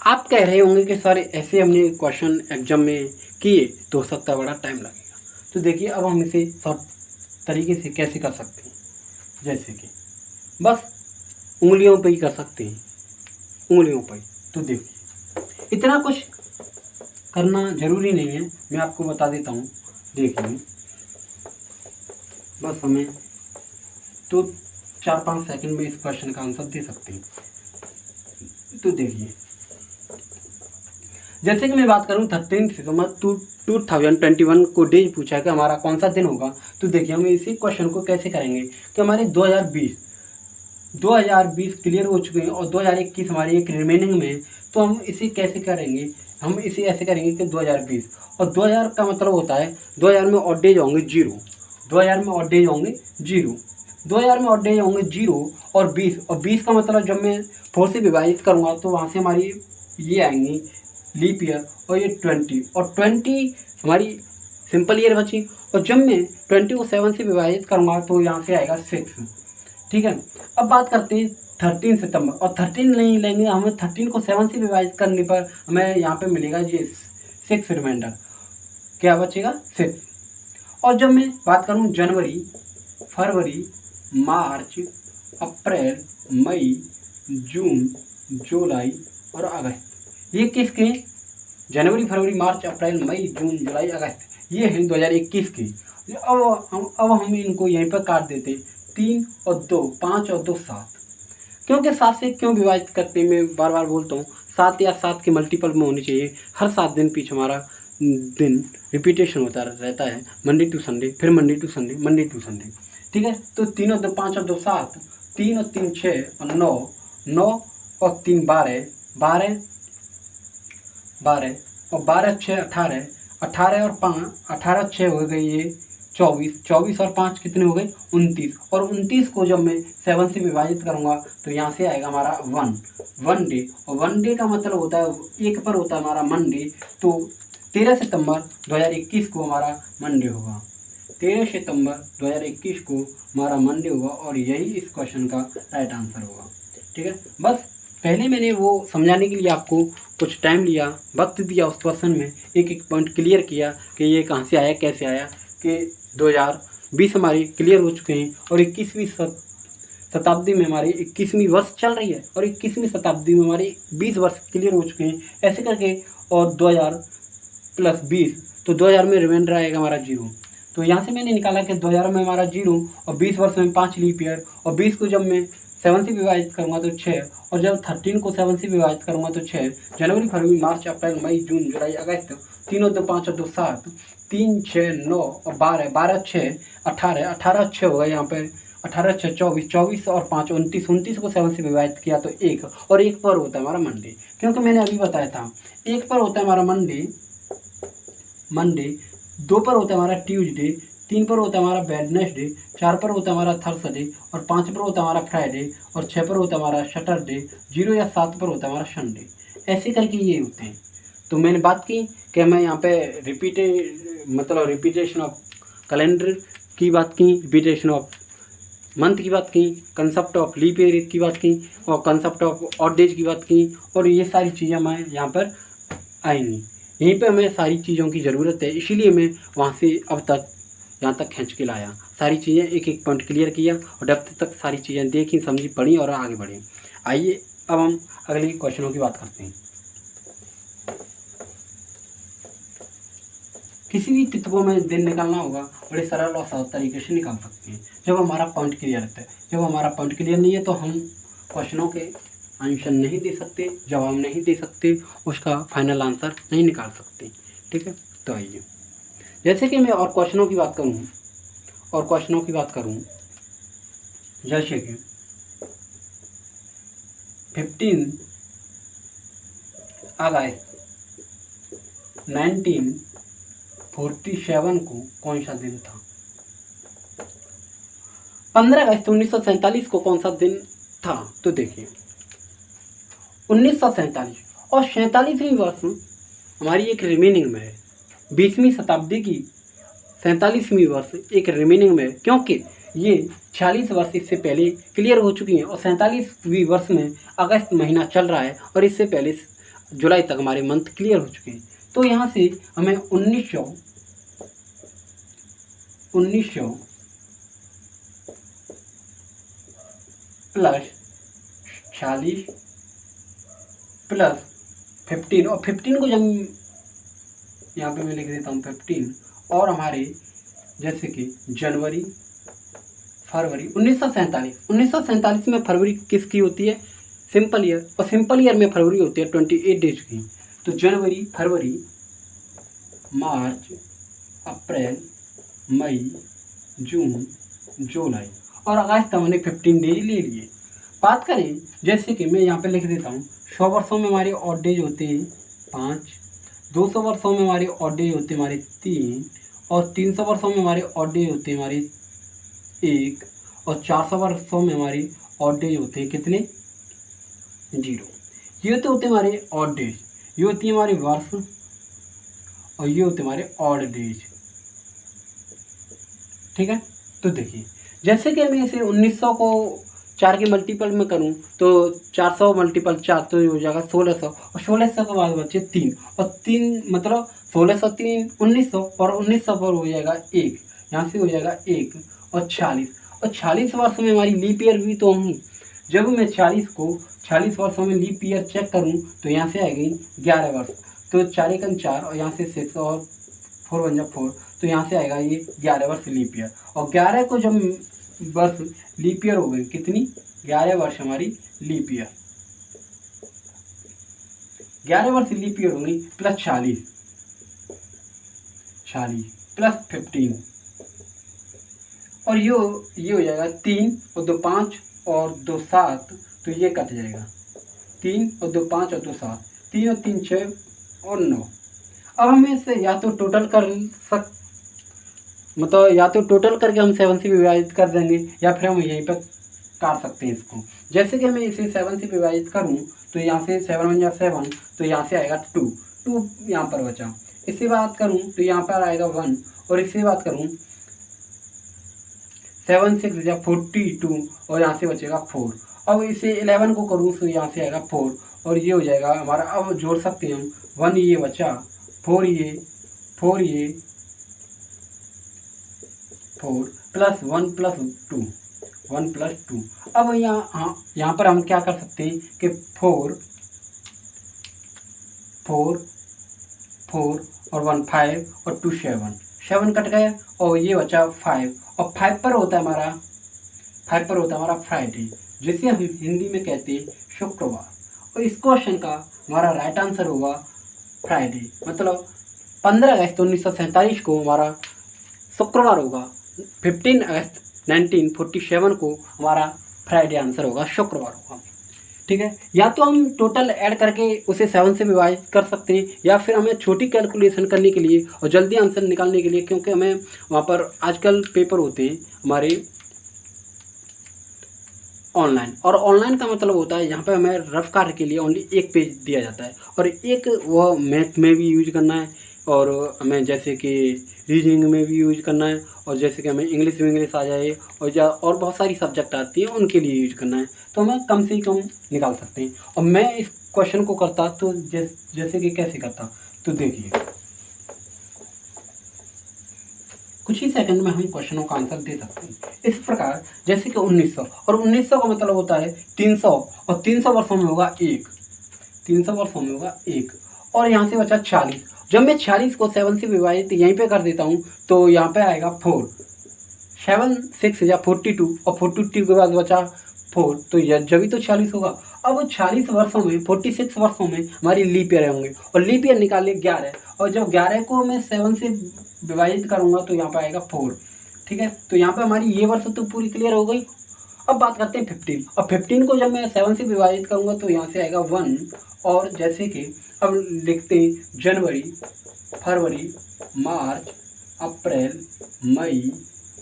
आप कह रहे होंगे कि सर ऐसे हमने क्वेश्चन एग्जाम में किए तो हो सकता है बड़ा टाइम लगेगा। तो देखिए, अब हम इसे शॉर्ट तरीके से कैसे कर सकते हैं, जैसे कि बस उंगलियों पे ही कर सकते हैं, उंगलियों पे। तो देखिए, इतना कुछ करना ज़रूरी नहीं है, मैं आपको बता देता हूँ। देखिए, बस हमें तो 4-5 सेकंड में इस क्वेश्चन का आंसर दे सकते हैं। तो देखिए, जैसे कि मैं बात करूं 13 सितंबर 2021 को डेज पूछा कि हमारा कौन सा दिन होगा। तो देखिए, हम इसी क्वेश्चन को कैसे करेंगे कि हमारे 2020 क्लियर हो चुके हैं और 2021 हमारी एक रिमेनिंग में। तो हम इसे कैसे करेंगे, हम इसे ऐसे करेंगे कि 2020, और 2000 का मतलब होता है 2000 में ऑड डेज होंगे 0, 2000 में ऑड डेज होंगे 0, 2000 में ऑड डेज होंगे 0 और 20 का मतलब जब मैं 4 से विभाजित करूँगा तो वहाँ से हमारी ये आएंगी लीप ईयर, और ये 20, और 20 हमारी सिंपल ईयर बची। और जब मैं 20 को 7 से विभाजित करूँगा तो यहाँ से आएगा 6। ठीक है, अब बात करते हैं 13 सितंबर, और 13 नहीं लेंगे, हमें 13 को 7 से विभाजित करने पर हमें यहाँ पे मिलेगा ये 6 रिमाइंडर, क्या बचेगा 6। और जब मैं बात करूँ जनवरी, फरवरी, मार्च, अप्रैल, मई, जून, जुलाई और अगस्त, ये किसके? जनवरी, फरवरी, मार्च, अप्रैल, मई, जून, जुलाई, अगस्त, ये हैं 2021 के। अब हम इनको यहीं पर काट देते, 3 और 2 5 और 2 7, क्योंकि 7 से क्यों विभाजित करते हैं, मैं बार बार बोलता हूँ 7 या 7 के मल्टीपल में होनी चाहिए। हर 7 दिन पीछे हमारा दिन रिपीटेशन होता रहता है, मंडे टू संडे, फिर Monday to Sunday, Monday to Sunday, ठीक है। तो 3 और 2 5 और 2 7, 3 और 3 6 और 9, 9 और 3 12, 12 12 और 12 6 18, 18 और 5 18 6 हो गई ये 24, 24 और 5 कितने हो गए 29, और 29 को जब मैं 7 से विभाजित करूँगा तो यहाँ से आएगा हमारा 1 डे, और 1 डे का मतलब होता है एक पर होता है हमारा मंडे। तो 13 सितंबर 2021 को हमारा मंडे होगा, 13 सितंबर 2021 को हमारा मंडे होगा, और यही इस क्वेश्चन का राइट आंसर होगा, ठीक है। बस पहले मैंने वो समझाने के लिए आपको कुछ टाइम लिया, वक्त दिया, उस क्वेश्चन में एक एक पॉइंट क्लियर किया कि ये कहाँ से आया, कैसे आया, कि 2020 हमारी क्लियर हो चुके हैं, और 21वीं शताब्दी में हमारी 21वीं वर्ष चल रही है, और 21वीं शताब्दी में हमारी 20 वर्ष क्लियर हो चुके हैं, ऐसे करके। और 2000 + 20, तो 2000 में रिमाइंडर आएगा हमारा 0। तो यहाँ से मैंने निकाला कि 2000 में हमारा 0, और 20 वर्ष में 5 लीप ईयर, और 20 को जब मैं 7 से विभाजित करूँगा तो 6, और जब 13 को 7 से विभाजित करूँगा तो 6। जनवरी, फरवरी, मार्च, अप्रैल, मई, जून, जुलाई, अगस्त, 3 और 2 5 और 2 7, 3 6 9 और 12, 12 6 18, 18 6 होगा यहाँ पर, 18 6 24, 24 और 5 29, 29 को 7 से विभाजित किया तो 1, और 1 पर होता है हमारा मंडे, क्योंकि मैंने अभी बताया था 1 पर होता है हमारा मंडे, 2 पर होता है हमारा ट्यूसडे, 3 पर होता है हमारा वेडनेसडे, 4 पर होता है हमारा थर्सडे, और 5 पर होता है हमारा फ्राइडे, और 6 पर होता है हमारा सैटरडे, 0 या 7 पर होता है हमारा संडे। ऐसे करके ये होते हैं। तो मैंने बात की कि मैं यहाँ पे रिपीटेशन ऑफ कैलेंडर की बात की, रिपीटेशन ऑफ मंथ की बात की, कंसेप्ट ऑफ लीप ईयर की बात की, और कंसेप्ट ऑफ ऑड डेज की बात की, और ये सारी चीज़ें मैं यहाँ पर आएंगी। यहीं पे हमें सारी चीज़ों की ज़रूरत है, इसीलिए मैं वहाँ से अब तक यहाँ तक खींच के लाया, सारी चीज़ें एक एक पॉइंट क्लियर किया, और डेप्थ तक सारी चीज़ें देखी, समझी, पढ़ी और आगे बढ़े। आइए अब हम अगले क्वेश्चनों की बात करते हैं। किसी भी तत्वों में दिन निकालना होगा, बड़े सरल और सहज तरीके से निकाल सकते हैं जब हमारा पॉइंट क्लियर रहता है। जब हमारा पॉइंट क्लियर नहीं है तो हम क्वेश्चनों के आंसर नहीं दे सकते, जवाब नहीं दे सकते, उसका फाइनल आंसर नहीं निकाल सकते, ठीक है। तो आइए, जैसे कि मैं और क्वेश्चनों की बात करूं, जैसे कि 15 अगस्त 1947 को कौन सा दिन था? 15 अगस्त 1947 को कौन सा दिन था? तो देखिए 1947 और 47वीं वर्ष हमारी एक रिमेनिंग में है, 20वीं शताब्दी की 47वीं वर्ष एक रिमेनिंग में है, क्योंकि ये 46 वर्ष इससे पहले क्लियर हो चुकी हैं, और 47वीं वर्ष में अगस्त महीना चल रहा है, और इससे पहले जुलाई तक हमारे मंथ क्लियर हो चुके हैं। तो यहाँ से हमें 1900 + 46 + 15, और 15 को जब यहाँ पे मैं लिख देता हूँ 15, और हमारे जैसे कि जनवरी, फरवरी, 1947 में फरवरी किसकी होती है? सिंपल ईयर, और सिंपल ईयर में फरवरी होती है 28 डेज की। तो जनवरी, फरवरी, मार्च, अप्रैल, मई, जून, जुलाई और अगस्त हमने 15 डेज ले लिए। बात करें जैसे कि मैं यहाँ पे लिख देता हूँ, 100 वर्षों में हमारे ऑड डेज होते हैं 5, 200 वर्षों में हमारे ऑड डेज होते हैं हमारे 3, और 300 वर्षों में हमारे ऑड डेज होते हैं हमारे 1, और 400 वर्षों में हमारे ऑड डेज होते हैं कितने? 0। ये तो होते हैं हमारे ऑड डेज, ये होती है हमारे वर्ष, और ये होते हमारे ऑड डेज, ठीक है। तो देखिए जैसे कि मैं इसे 1900 को 4 के मल्टीपल में करूं तो 400 × 4 तो हो जाएगा 1600, और 1600 के बाद बचे 3, और 3 मतलब 1603 1900 और 1900 पर हो जाएगा 1, यहाँ से हो जाएगा 1 और 46, और 46 वर्ष में हमारी लीप ईयर भी तो होंगी। जब मैं 40 वर्षों में लीप ईयर चेक करूँ तो यहाँ से आएगी 11 वर्ष, तो 4 एकम 4 और यहाँ से 6 और 4 बन जा 4, तो यहाँ से आएगा ये 11 वर्ष लीप ईयर। और 11 को जब वर्ष लीप ईयर हो गई, कितनी 11 वर्ष हमारी लीप ईयर, 11 वर्ष लीप ईयर हो गई, प्लस 40 प्लस 15, और ये हो जाएगा 3 और 2 5 और 2 7, तो ये कट जाएगा 3 और 2 5 और 2 7, 3 और 3 6 और 9। अब हमें इसे या तो टोटल कर मतलब या तो टोटल करके हम 7 से विभाजित कर देंगे, या फिर हम यहीं पर काट सकते हैं इसको। जैसे कि मैं इसे 7 से विभाजित करूं तो यहाँ से 7 बन जा 7, तो यहाँ से आएगा 2 यहाँ पर बचा। इससे बात करूं तो यहाँ पर आएगा 1, और इससे बात करूं 7 6 या 42, और यहाँ से बचेगा 4। अब इसे 11 को करूँ तो यहाँ से आएगा 4, और ये हो जाएगा हमारा। अब जोड़ सकते हैं हम, 1 ये बचा, 4 ये 4 प्लस 1 प्लस 2। अब यहाँ पर हम क्या कर सकते हैं कि 4 और 1 5 और 2 7 कट गया, और ये बचा 5, और 5 पर होता है हमारा फ्राइडे, जिसे हम हिंदी में कहते हैं शुक्रवार। और इस क्वेश्चन का हमारा राइट आंसर होगा फ्राइडे, मतलब 15 अगस्त 1947 को हमारा शुक्रवार होगा, 15 अगस्त 1947 को हमारा फ्राइडे आंसर होगा, शुक्रवार होगा। ठीक है, या तो हम टोटल ऐड करके उसे 7 से विभाजित कर सकते हैं, या फिर हमें छोटी कैलकुलेशन करने के लिए और जल्दी आंसर निकालने के लिए, क्योंकि हमें वहाँ पर आजकल पेपर होते हैं हमारे ऑनलाइन, और ऑनलाइन का मतलब होता है यहाँ पे हमें रफ कार्य के लिए ओनली एक पेज दिया जाता है, और एक वो मैथ में भी यूज करना है, और हमें जैसे कि रीजनिंग में भी यूज करना है, और जैसे कि हमें इंग्लिश आ जाए और बहुत सारी सब्जेक्ट आती है उनके लिए यूज करना है, तो हमें कम से कम निकाल सकते हैं। और मैं इस क्वेश्चन को करता तो जैसे कि कैसे करता, तो देखिए कुछ ही सेकंड में हम क्वेश्चनों का आंसर दे सकते हैं। इस प्रकार जैसे कि 1900, और 1900 का मतलब होता है 300, और 300 वर्षों में होगा 1, 300 वर्षों में होगा 1, और यहाँ से बचा 40। जब मैं 40 को 7 से विभाजित यहीं पे कर देता हूँ तो यहाँ पे आएगा 4, 7 6 या 42, और 42 के बाद बचा 4, तो जब भी तो 40 होगा। अब 40 वर्षों में 46 वर्षों में हमारी लीप ईयर होंगे, और लीप ईयर निकाले 11, और जब 11 को मैं 7 से विभाजित करूँगा तो यहाँ पे आएगा 4। ठीक है, तो यहाँ पे हमारी ये वर्ष तो पूरी क्लियर हो गई। अब बात करते हैं 15, और 15 को जब मैं 7 से विभाजित करूँगा तो यहाँ से आएगा 1, और जैसे कि अब लिखते हैं जनवरी, फरवरी, मार्च, अप्रैल, मई,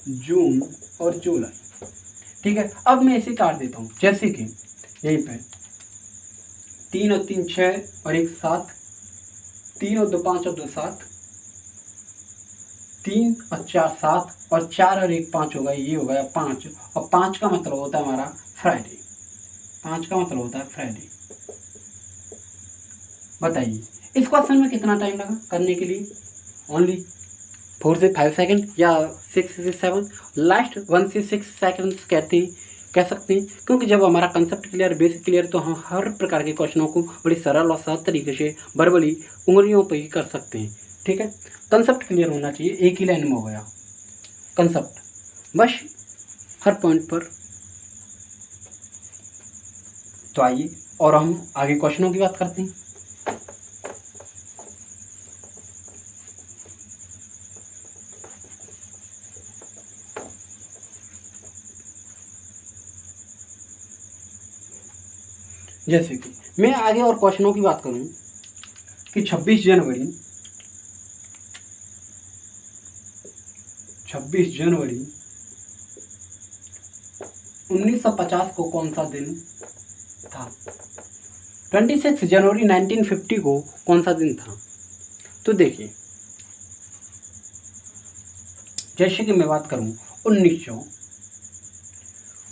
जून और जुलाई। ठीक है, अब मैं इसे काट देता हूँ, जैसे कि यहीं पे 3 और 3 6 और 1 7, 3 और 2 5 और 2 7, 3 और 4 7, और 4 और 1 5 होगा, ये हो गया 5, और 5 का मतलब होता है हमारा फ्राइडे, 5 का मतलब होता है फ्राइडे। बताइए इस क्वेश्चन में कितना टाइम लगा करने के लिए? ओनली 4 से 5 सेकंड या 6 से 7, लास्ट 1 से 6 सेकंड्स कह सकते हैं, क्योंकि जब हमारा कंसेप्ट क्लियर, बेसिक क्लियर, तो हम हर प्रकार के क्वेश्चनों को बड़ी सरल और सहज तरीके से वर्बली उंगलियों पर ही कर सकते हैं। ठीक है, कंसेप्ट क्लियर होना चाहिए, एक ही लाइन में हो गया कंसेप्ट, बस हर पॉइंट पर। तो आइए और हम आगे क्वेश्चनों की बात करते हैं। जैसे कि मैं आगे और क्वेश्चनों की बात करूं कि 26 जनवरी 1950 को कौन सा दिन था? 26 जनवरी 1950 को कौन सा दिन था? तो देखिए जैसे कि मैं बात करूं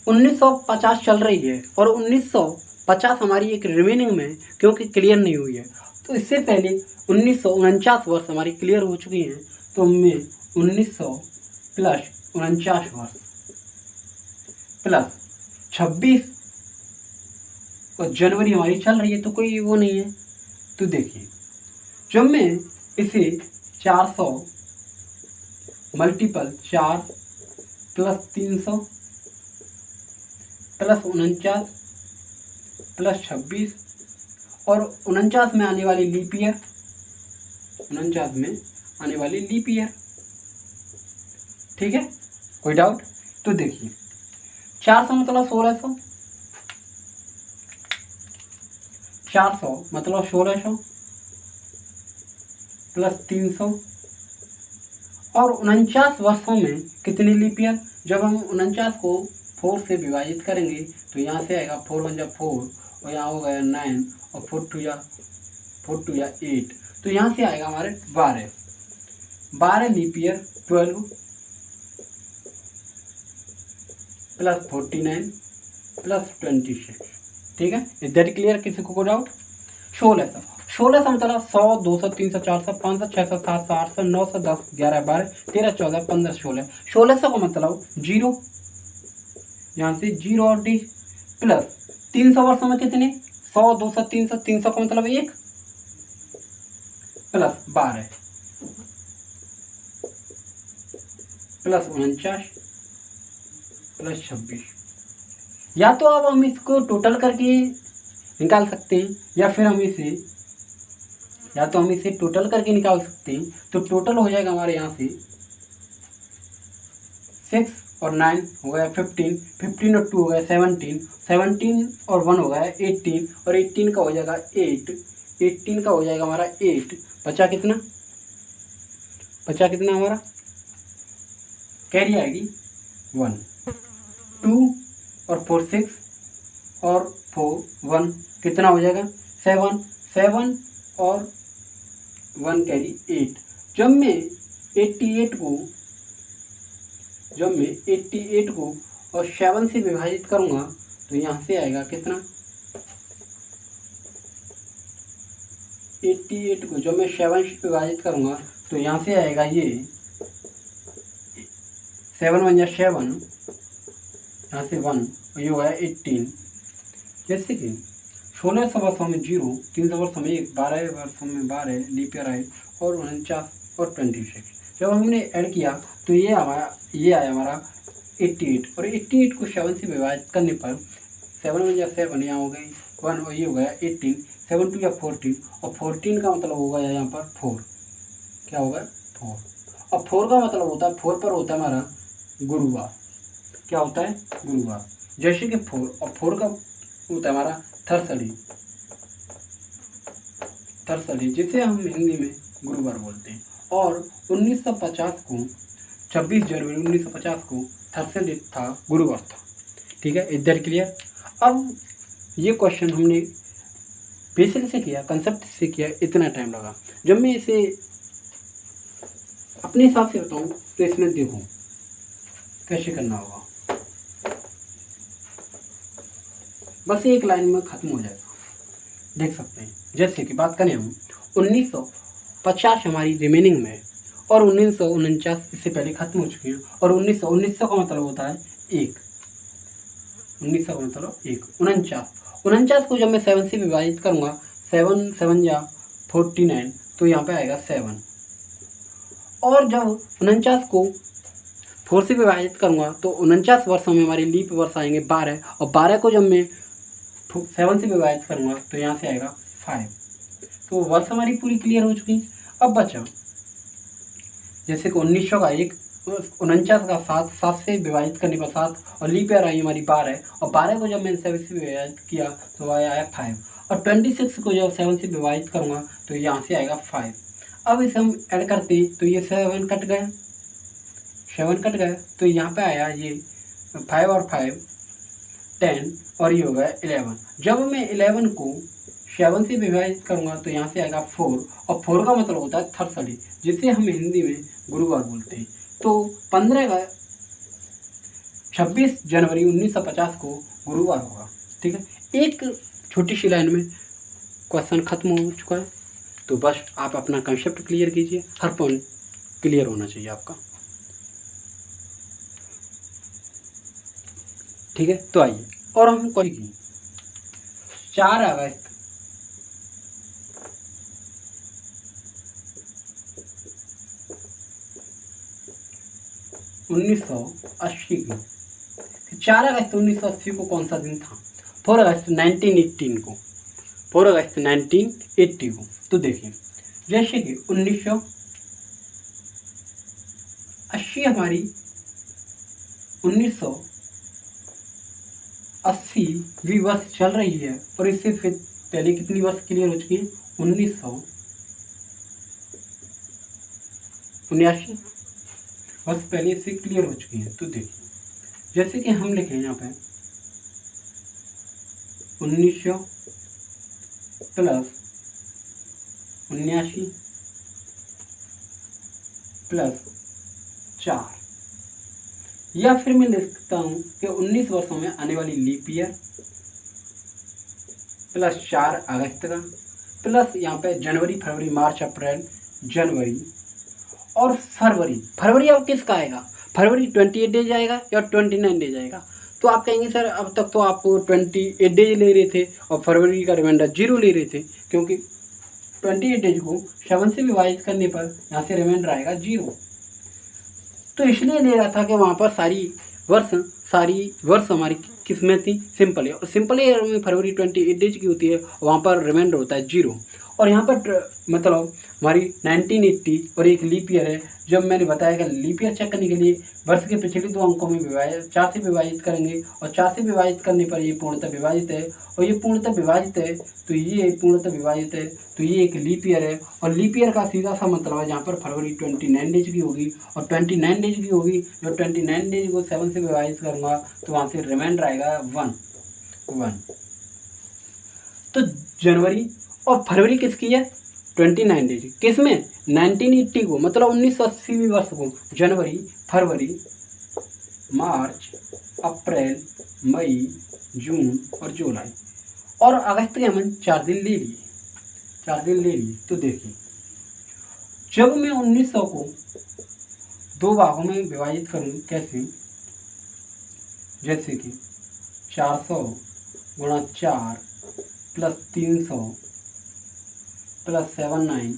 1950 चल रही है, और 1950 हमारी एक रिमेनिंग में क्योंकि क्लियर नहीं हुई है, तो इससे पहले 1949 वर्ष हमारी क्लियर हो चुकी हैं, तो हमें 1900 प्लस 49 वर्ष प्लस 26 और जनवरी हमारी चल रही है, तो कोई वो नहीं है। तो देखिए, जब मैं इसे 400 मल्टीपल 4 प्लस 300 प्लस 49 प्लस 26 और 49 में आने वाली लीप ईयर, 49 में आने वाली लीप ईयर, ठीक है, कोई डाउट? तो देखिए 400 मतलब 1600, 400 मतलब 1600 प्लस 300 और 49 वर्षों में कितनी लीप ईयर? जब हम 49 को 4 से विभाजित करेंगे तो यहाँ से आएगा 4 1 जा 4 और यहाँ हो गया 9 और 4 2 जा 8, तो यहाँ से आएगा हमारे 12 लीप ईयर 12 प्लस 49 प्लस 26, ठीक है। Is that clear? किसी को डाउट? 1600 मतलब 100 200 300 400 500 600 700 800 900 10 11 12 13 14 15 16, 1600 का मतलब 0, यहाँ से 0 और डी प्लस 300 वर्षों में कितने? 100 200 300, 300 का मतलब 1 प्लस 12 प्लस 49 प्लस 26। या तो अब हम इसको टोटल करके निकाल सकते हैं या फिर हम इसे टोटल करके निकाल सकते हैं। तो टोटल हो जाएगा हमारे यहाँ से 6 और 9 हो गया 15, 15 और 2 हो गया 17, 17 और 1 हो गया 18 और 18 का हो जाएगा 8, 18 का हो जाएगा हमारा 8, बचा कितना हमारा? कैरी आएगी 1, 2 और 4 6 और 4 1 कितना हो जाएगा? 7 7 और 1 कैरी 8। जब मैं 88 को और 7 से विभाजित करूंगा तो यहाँ से आएगा कितना? 88 को जब मैं 7 से विभाजित करूंगा तो यहाँ से आएगा ये 7 1 या 7, यहाँ से 1 और ये होगा 18। जैसे कि 1600 वर्षों में 0, 300 वर्षों में 1, 12 वर्षों में 12 लीप ईयर आए और 49 और 26। जब हमने ऐड किया तो ये आया हमारा 88 और 88 को 7 से विभाजित करने पर 7 1 या 7 यहाँ हो गई 1 और ये हो गया 18, 7 2 या 14 और 14 का मतलब होगा यहाँ पर 4, क्या होगा 4 और 4 का मतलब होता है 4 पर होता है हमारा गुरुवार, क्या होता है गुरुवार। जैसे कि 4 और 4 का होता है हमारा थर्सडे, जिसे हम हिंदी में गुरुवार बोलते हैं। और 1950 को 26 जनवरी 1950 को थर्सडे था, गुरुवार था, ठीक है। इधर क्लियर? अब ये क्वेश्चन हमने बेसिक से किया, कंसेप्ट से किया, इतना टाइम लगा। जब मैं इसे अपने हिसाब से बताऊँ तो इसमें देखो कैसे करना होगा, बस एक लाइन में खत्म हो जाएगा, देख सकते हैं। जैसे कि बात करें हम 1950 हमारी रिमेनिंग में और 1949 इससे पहले खत्म हो चुकी है और 1900 का मतलब होता है 1, 1900 का मतलब 1, 49 को जब मैं 7 से विभाजित करूँगा 7 7 या 49 तो यहाँ पे आएगा 7 और जब 49 को 4 से विभाजित करूँगा तो 49 वर्षों में हमारी लीप वर्ष आएंगे 12 और 12 को जब मैं 7 से विभाजित करूँगा तो यहाँ से आएगा 5। तो वर्ष हमारी पूरी क्लियर हो चुकी। अब बचा जैसे कि 1900 का 1, 49 का 7 से विभाजित करने पर 7 और लीप ईयर आई हमारी 12 और 12 को जब मैंने 7 से विभाजित किया तो आया 5 और 26 को जब 7 से विभाजित करूँगा तो यहाँ से आएगा 5। अब इसे हम ऐड करते हैं तो ये 7 कट गया तो यहाँ पे आया ये 5 और 5 10 और ये हो गया 11। जब मैं 11 को 7 से विभाजित करूँगा तो यहाँ से आएगा 4 और 4 का मतलब होता है थर्सडे, जिसे हम हिंदी में गुरुवार बोलते हैं। तो 26 जनवरी 1950 को गुरुवार होगा, ठीक है। एक छोटी सी लाइन में क्वेश्चन खत्म हो चुका है। तो बस आप अपना कंसेप्ट क्लियर कीजिए, हर पॉइंट क्लियर होना चाहिए आपका। ठीक है, तो आइए और हम कोई 4 अगस्त 1980 की, 4 अगस्त 1980 को कौन सा दिन था? 4 अगस्त 1918 को, 4 अगस्त 1980 को। तो देखिए जैसे कि 1980 हमारी 1980वीं वर्ष चल रही है, और इससे फिर पहले कितनी वर्ष क्लियर हो चुकी है? 1979 वर्ष पहले इससे क्लियर हो चुकी है। तो देखिए जैसे कि हम लिखें यहाँ पे 1900 प्लस 79 प्लस 4, या फिर मैं लिखता हूँ कि 19 वर्षों में आने वाली लीप ईयर प्लस 4 अगस्त का, प्लस यहाँ पे जनवरी, फरवरी, मार्च, अप्रैल, जनवरी और फरवरी। फरवरी अब किसका आएगा? फरवरी 28 डेज आएगा या 29 डेज आएगा? तो आप कहेंगे सर अब तक तो आप 28 डेज ले रहे थे और फरवरी का रिमाइंडर 0 ले रहे थे, क्योंकि 28 डेज को 7 से विभाजित करने पर यहाँ से रिमाइंडर आएगा 0। तो इसलिए ले रहा था कि वहाँ पर सारी वर्ष हमारी किसमें थी? सिंपल है, और सिंपल ईयर में फरवरी 28 डेज की होती है, वहाँ पर रिमाइंडर होता है 0। और यहाँ पर मतलब हमारी 1980 और एक लीप ईयर है। जब मैंने बताया कि लीप ईयर चेक करने के लिए वर्ष के पिछले 2 अंकों में 4 से विभाजित करेंगे, और 4 से विभाजित करने पर ये पूर्णतः विभाजित है, और ये पूर्णतः विभाजित है तो ये पूर्णतः विभाजित है, तो ये एक लीप ईयर है। और लीप ईयर का सीधा सा मतलब है जहाँ पर फरवरी 29 डेज की होगी, और 29 डेज की होगी, जो 29 डेज को 7 से विभाजित करूँगा तो वहाँ से रिमाइंडर आएगा 1। तो जनवरी और फरवरी किसकी है? 29 डेज। किस में? 1980 को, मतलब 1980वीं वर्ष को। जनवरी, फरवरी, मार्च, अप्रैल, मई, जून और जुलाई, और अगस्त के हमने 4 दिन ले लिए, 4 दिन ले लिए। तो देखिए जब मैं 1900 को 2 भागों में विभाजित करूँ, कैसे? जैसे कि 400 गुणा 4 plus 300 plus 79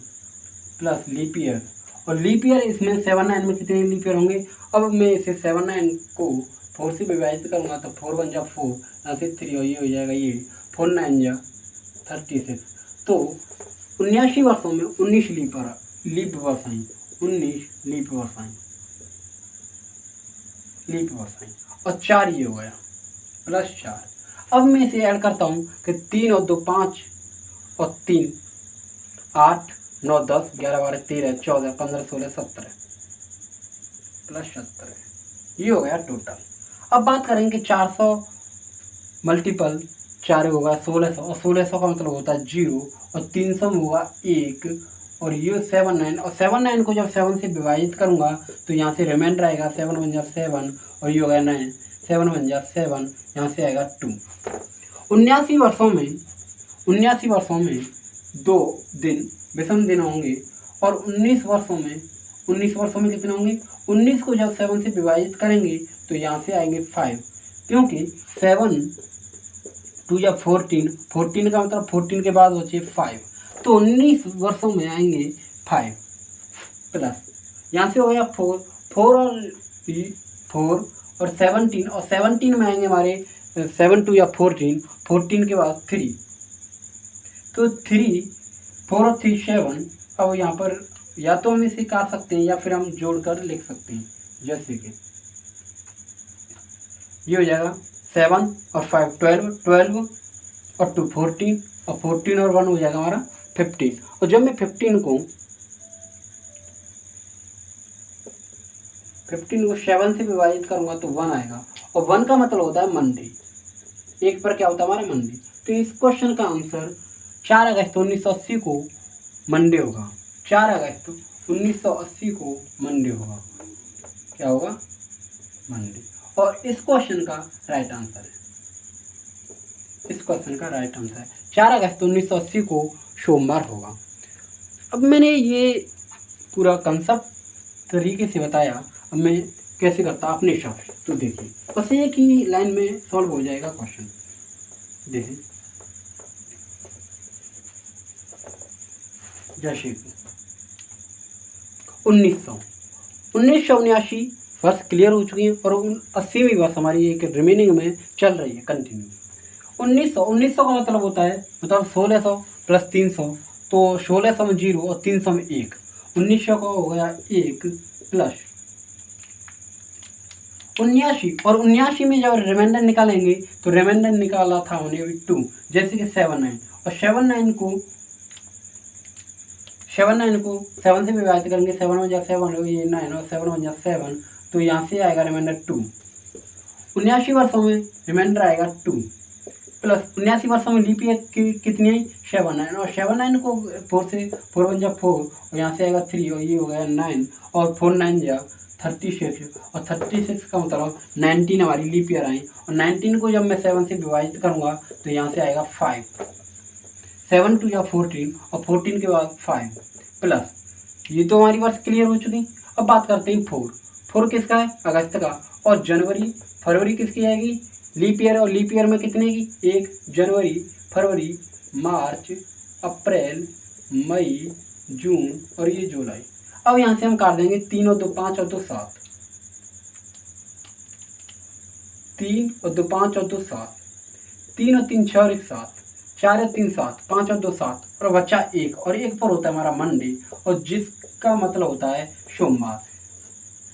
plus leap year, और लीप ईयर इसमें 79 में कितने लीप ईयर होंगे? अब मैं इसे 79 को 4 से विभाजित करूँगा तो 4 बन जा 4, यहाँ से 3 और ये हो जाएगा ये 4 9 जा 36। तो 79 वर्षों में 19 लीप वर्ष आई, 19 लीप वर्ष आई, और 4 ये हो गया प्लस 4। अब मैं इसे ऐड करता हूँ कि 3 और 2 5 और 3 8 9 10 11 12 13 14 15 16 17 प्लस 17, ये हो गया टोटल। अब बात करेंगे 400 मल्टीपल 4 होगा 1600, और 1600 का मतलब होता है 0, और 300 में होगा 1, और ये 79, और 79 को जब 7 से विभाजित करूँगा तो यहाँ से रिमाइंडर आएगा 7 बन जा 7, और ये हो गया 9, 7 बन जा 7, यहाँ से आएगा 2। 79 वर्षों में 2 दिन विषम दिन होंगे, और 19 वर्षों में कितने होंगे? 19 को जब 7 से विभाजित करेंगे तो यहाँ से आएंगे 5, क्योंकि 7 2 या 14, 14 का मतलब 14 के बाद बचे 5, तो 19 वर्षों में आएंगे 5 प्लस यहाँ से हो गया 4 और 17, और 17 में आएंगे हमारे 7 2 या 14, 14 के बाद 3, तो 3 4 और 3 7। अब यहाँ पर या तो हम इसे काट सकते हैं या फिर हम जोड़कर लिख सकते हैं, जैसे कि ये हो जाएगा 7 और 5 12 और 2 14, और 14 और 1 हो जाएगा हमारा 15। और जब मैं 15 को 7 से विभाजित करूँगा तो 1 आएगा, और 1 का मतलब होता है मंडे। 1 पर क्या होता है हमारा? मंडे। तो इस क्वेश्चन का आंसर 4 अगस्त 1980 को मंडे होगा। 4 अगस्त 1980 को मंडे होगा। क्या होगा? मंडे। और इस क्वेश्चन का राइट आंसर है, 4 अगस्त 1980 को सोमवार होगा। अब मैंने ये पूरा कंसेप्ट तरीके से बताया, अब मैं कैसे करता अपने हिसाब से। तो देखिए बस एक ही लाइन में सॉल्व हो जाएगा क्वेश्चन। देखिए जैसे 1979 वर्ष क्लियर हो चुकी है और 80वीं वर्ष हमारी एक रिमेनिंग में चल रही है कंटिन्यू। 1900 का मतलब होता है, मतलब 1600 प्लस 300, तो 1600 में 0 और 300 में 1, 1900 का हो गया 1 प्लस 79, और 79 में जब रिमाइंडर निकालेंगे तो रिमाइंडर निकाला था हमने अभी 2, जैसे कि 79, और 79 को 7 से विभाजित करेंगे, 7 में 7 हो ये 9 और 7 में 7, तो यहाँ से आएगा रिमाइंडर 2। 79 वर्षों में रिमाइंडर आएगा 2 प्लस 79 वर्षों में लीप ईयर कितनी है 79, और 79 को 4 से 4 बन जा 4 और यहाँ से आएगा 3 और ये हो गया 9 और 4 9 जा 36, और 36 का मतलब 19 हमारी लीप ईयर आई, और 19 को जब मैं 7 से विभाजित करूँगा तो यहाँ से आएगा 5, 7 2 या 14 और 14 के बाद 5 प्लस, ये तो हमारी बात क्लियर हो चुकी। अब बात करते हैं 4 किसका है अगस्त का, और जनवरी फरवरी किसकी आएगी लीप ईयर, और लीप ईयर में कितने की 1 जनवरी फरवरी मार्च अप्रैल मई जून और ये जुलाई। अब यहाँ से हम काट देंगे 3 और 2 5 और 2 7, 3 और 2 5 और 2 7, 3 और 3 6 और 1 7, 4 और 3 7, 5 और 2 7 और बच्चा 1, और 1 पर होता है हमारा मंडे, और जिसका मतलब होता है सोमवार।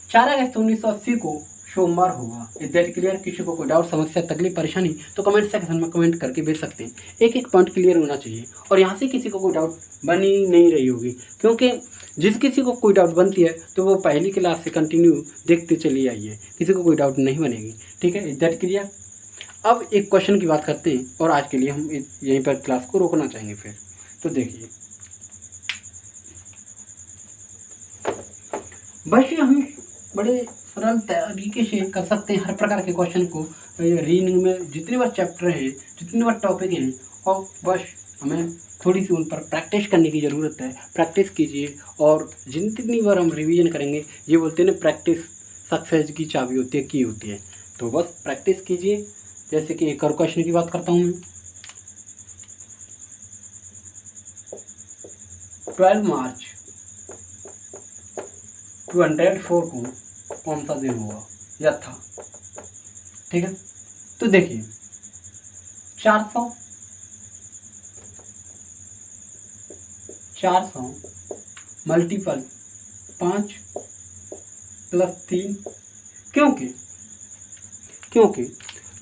4 अगस्त 1980 को सोमवार होगा। Is that clear? किसी को कोई डाउट समस्या तकलीफ परेशानी तो कमेंट सेक्शन में कमेंट करके भेज सकते हैं। एक एक पॉइंट क्लियर होना चाहिए, और यहाँ से किसी को कोई डाउट बनी नहीं रही होगी, क्योंकि जिस किसी को कोई डाउट बनती है तो वो पहली क्लास से कंटिन्यू देखते चली आइए, किसी को कोई डाउट नहीं बनेगी। ठीक है, इज दैट क्लियर? अब एक क्वेश्चन की बात करते हैं, और आज के लिए हम यहीं पर क्लास को रोकना चाहेंगे फिर। तो देखिए बस हम बड़े सरल तरीके से कर सकते हैं हर प्रकार के क्वेश्चन को। रीडिंग में जितने बार चैप्टर हैं, जितने बार टॉपिक हैं, और बस हमें थोड़ी सी उन पर प्रैक्टिस करने की ज़रूरत है। प्रैक्टिस कीजिए, और जितनी बार हम रिवीजन करेंगे, ये बोलते हैं ना प्रैक्टिस सक्सेस की चाबी होती है, की होती है। तो बस प्रैक्टिस कीजिए। जैसे कि एक और क्वेश्चन की बात करता हूँ मैं, 12 मार्च 204 को कौन सा दिन हुआ या था? ठीक है, तो देखिए 400 मल्टीपल 5 प्लस 3, क्योंकि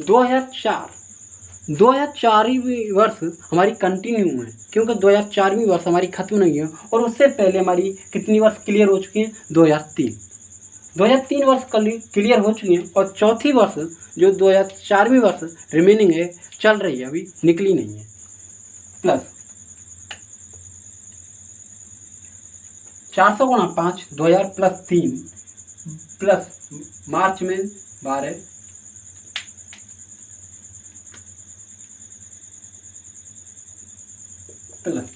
2004वीं वर्ष हमारी कंटिन्यू है, क्योंकि 2004वीं वर्ष हमारी खत्म नहीं है, और उससे पहले हमारी कितनी वर्ष क्लियर हो चुकी हैं 2003 वर्ष क्लियर हो चुकी हैं, और चौथी वर्ष जो 2004वीं वर्ष रिमेनिंग है चल रही है, अभी निकली नहीं है। प्लस 400 गुणा 5 2000 प्लस 3 प्लस मार्च में 12 प्लस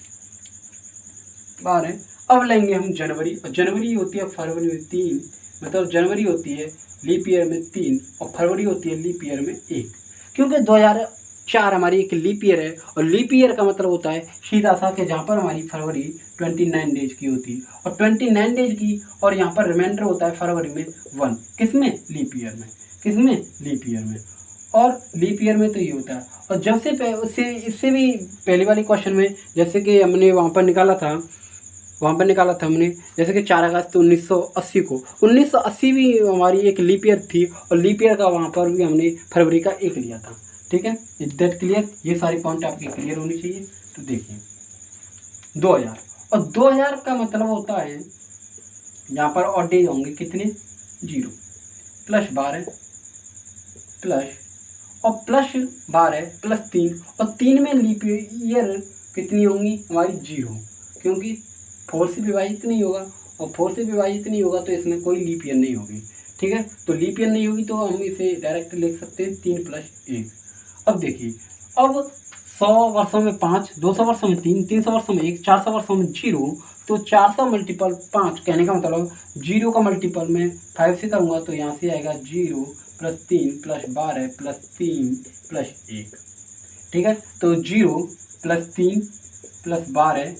12। अब लेंगे हम जनवरी, और जनवरी होती है फरवरी में 3, मतलब जनवरी होती है लीप ईयर में 3 और फरवरी होती है लीप ईयर में 1, क्योंकि 2004 हमारी एक लीप ईयर है, और लीप ईयर का मतलब होता है सीधा सा कि जहाँ पर हमारी फरवरी 29 डेज की होती है, और 29 डेज की, और यहाँ पर रिमाइंडर होता है फरवरी में 1, किसमें लीप ईयर में, किसमें लीप ईयर में, और लीप ईयर में तो ये होता है। और जब से इससे भी पहले वाले क्वेश्चन में जैसे कि हमने वहाँ पर निकाला था हमने, जैसे कि 4 अगस्त 1980 को, 1980 भी हमारी एक लीप ईयर थी, और लीप ईयर का वहाँ पर भी हमने फरवरी का 1 लिया था। ठीक है, इज दैट क्लियर? ये सारी पॉइंट आपकी क्लियर होनी चाहिए। तो देखिए 2000, और 2000 का मतलब होता है यहाँ पर और डेज होंगे कितने 0 प्लस 12 प्लस और प्लस 12 प्लस 3, और 3 में लीप ईयर कितनी होंगी हमारी 0, क्योंकि 4 से विभाजित नहीं होगा, और 4 से विभाजित नहीं होगा तो इसमें कोई लीप ईयर नहीं होगी। ठीक है, तो लीप ईयर नहीं होगी तो हम इसे डायरेक्ट लिख सकते हैं 3 प्लस 1। अब देखिए, अब 100 वर्षों में 5, 200 वर्षों में 3, 300 वर्षों में 1, 400 वर्षों में 0, तो 400 मल्टीपल 5 कहने का मतलब 0 का मल्टीपल में 5 से करूँगा तो यहाँ से आएगा 0 + 3 + 12 + 3 + 1। ठीक है, तो 0 + 3 + 12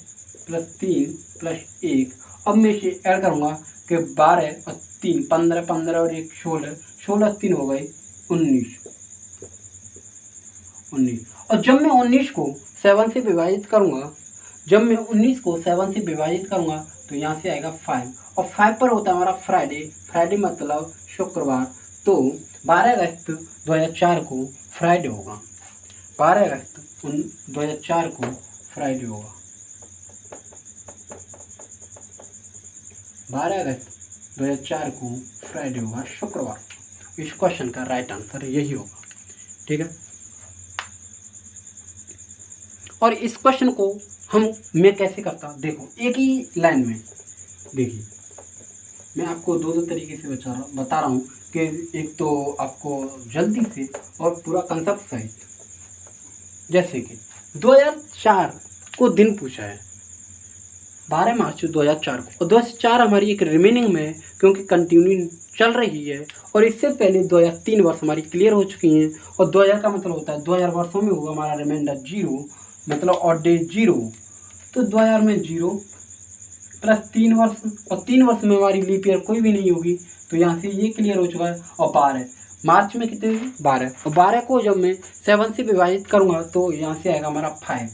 + 3 + 1। अब मैं इसे ऐड करूँगा कि 12 और 3 15, 15 और 1 16, 16 3 हो गए 19। और जब मैं 19 को 7 से विभाजित करूँगा, तो यहाँ से आएगा 5 और 5 पर होता है हमारा फ्राइडे मतलब शुक्रवार। तो 12 अगस्त 2004 को फ्राइडे होगा। 12 अगस्त 2004 को फ्राइडे होगा। 12 अगस्त 2004 को फ्राइडे होगा, शुक्रवार। इस क्वेश्चन का राइट आंसर यही होगा। ठीक है, और इस क्वेश्चन को मैं कैसे करता हूँ, देखो एक ही लाइन में देखिए, मैं आपको दो तरीके से बता रहा हूँ कि एक तो आपको जल्दी से और पूरा कंसेप्ट सही। जैसे कि 2004 को दिन पूछा है, 12 मार्च 2004 को, और 2004 हमारी एक रिमेनिंग में है क्योंकि कंटिन्यू चल रही है, और इससे पहले 2003 वर्ष हमारी क्लियर हो चुकी हैं, और 2000 का मतलब होता है 2000 वर्षों में होगा हमारा रिमाइंडर 0 मतलब ऑड डे 0। तो 2000 में 0 + 3 वर्ष, और 3 वर्ष में हमारी लीप ईयर कोई भी नहीं होगी, तो यहाँ से ये क्लियर हो चुका है। और 12 मार्च में कितने 12, और 12 को जब मैं 7 से विभाजित करूँगा तो यहाँ से आएगा हमारा 5,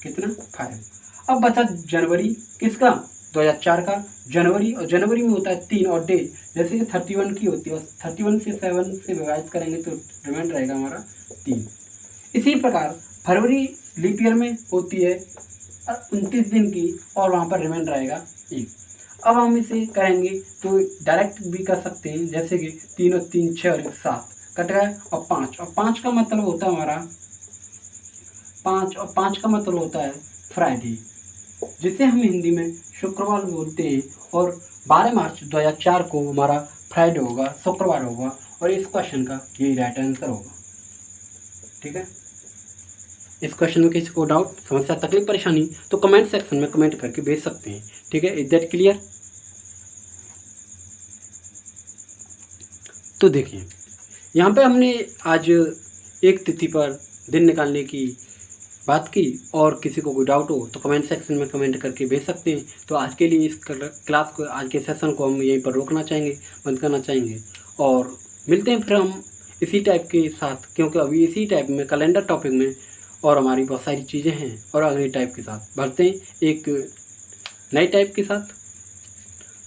कितना 5। अब बचा जनवरी, किसका 2004 का जनवरी, और जनवरी में होता है 3 और डे, जैसे कि 31 की होती है, और 31 से 7 से विभाजित करेंगे तो रिमाइंडर रहेगा हमारा 3। इसी प्रकार फरवरी लीप ईयर में होती है 29 दिन की, और वहाँ पर रिमाइंडर रहेगा 1। अब हम इसे करेंगे तो डायरेक्ट भी कर सकते हैं, जैसे कि 3 और 3 6 और 1 7 कट गया, और 5 का मतलब होता है हमारा 5, और 5 का मतलब होता है फ्राइडे, जिसे हम हिंदी में शुक्रवार बोलते हैं। और 12 मार्च 2004 को हमारा फ्राइडे होगा, शुक्रवार होगा, और इस क्वेश्चन का यही राइट आंसर होगा। ठीक है, इस क्वेश्चन में किसी को डाउट, समस्या, तकलीफ, परेशानी तो कमेंट सेक्शन में कमेंट करके भेज सकते हैं। ठीक है, इज दैट क्लियर? तो देखिए यहाँ पे हमने आज एक तिथि पर दिन निकालने की बात की, और किसी को कोई डाउट हो तो कमेंट सेक्शन में कमेंट करके भेज सकते हैं। तो आज के लिए इस क्लास को, आज के सेशन को हम यहीं पर रोकना चाहेंगे, बंद करना चाहेंगे, और मिलते हैं फिर हम इसी टाइप के साथ, क्योंकि अभी इसी टाइप में कैलेंडर टॉपिक में और हमारी बहुत सारी चीज़ें हैं, और अगले टाइप के साथ बढ़ते हैं एक नए टाइप के साथ।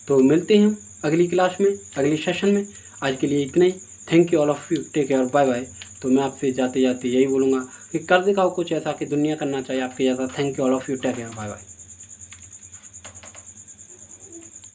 तो मिलते हैं हम अगली क्लास में, अगले सेशन में। आज के लिए इतना ही। Thank you all of you, take care, bye bye. तो मैं आपसे जाते जाते यही बोलूँगा कि कर दिखाओ कुछ ऐसा कि दुनिया करना चाहिए आपके जैसा। Thank you all of you, take care, bye bye.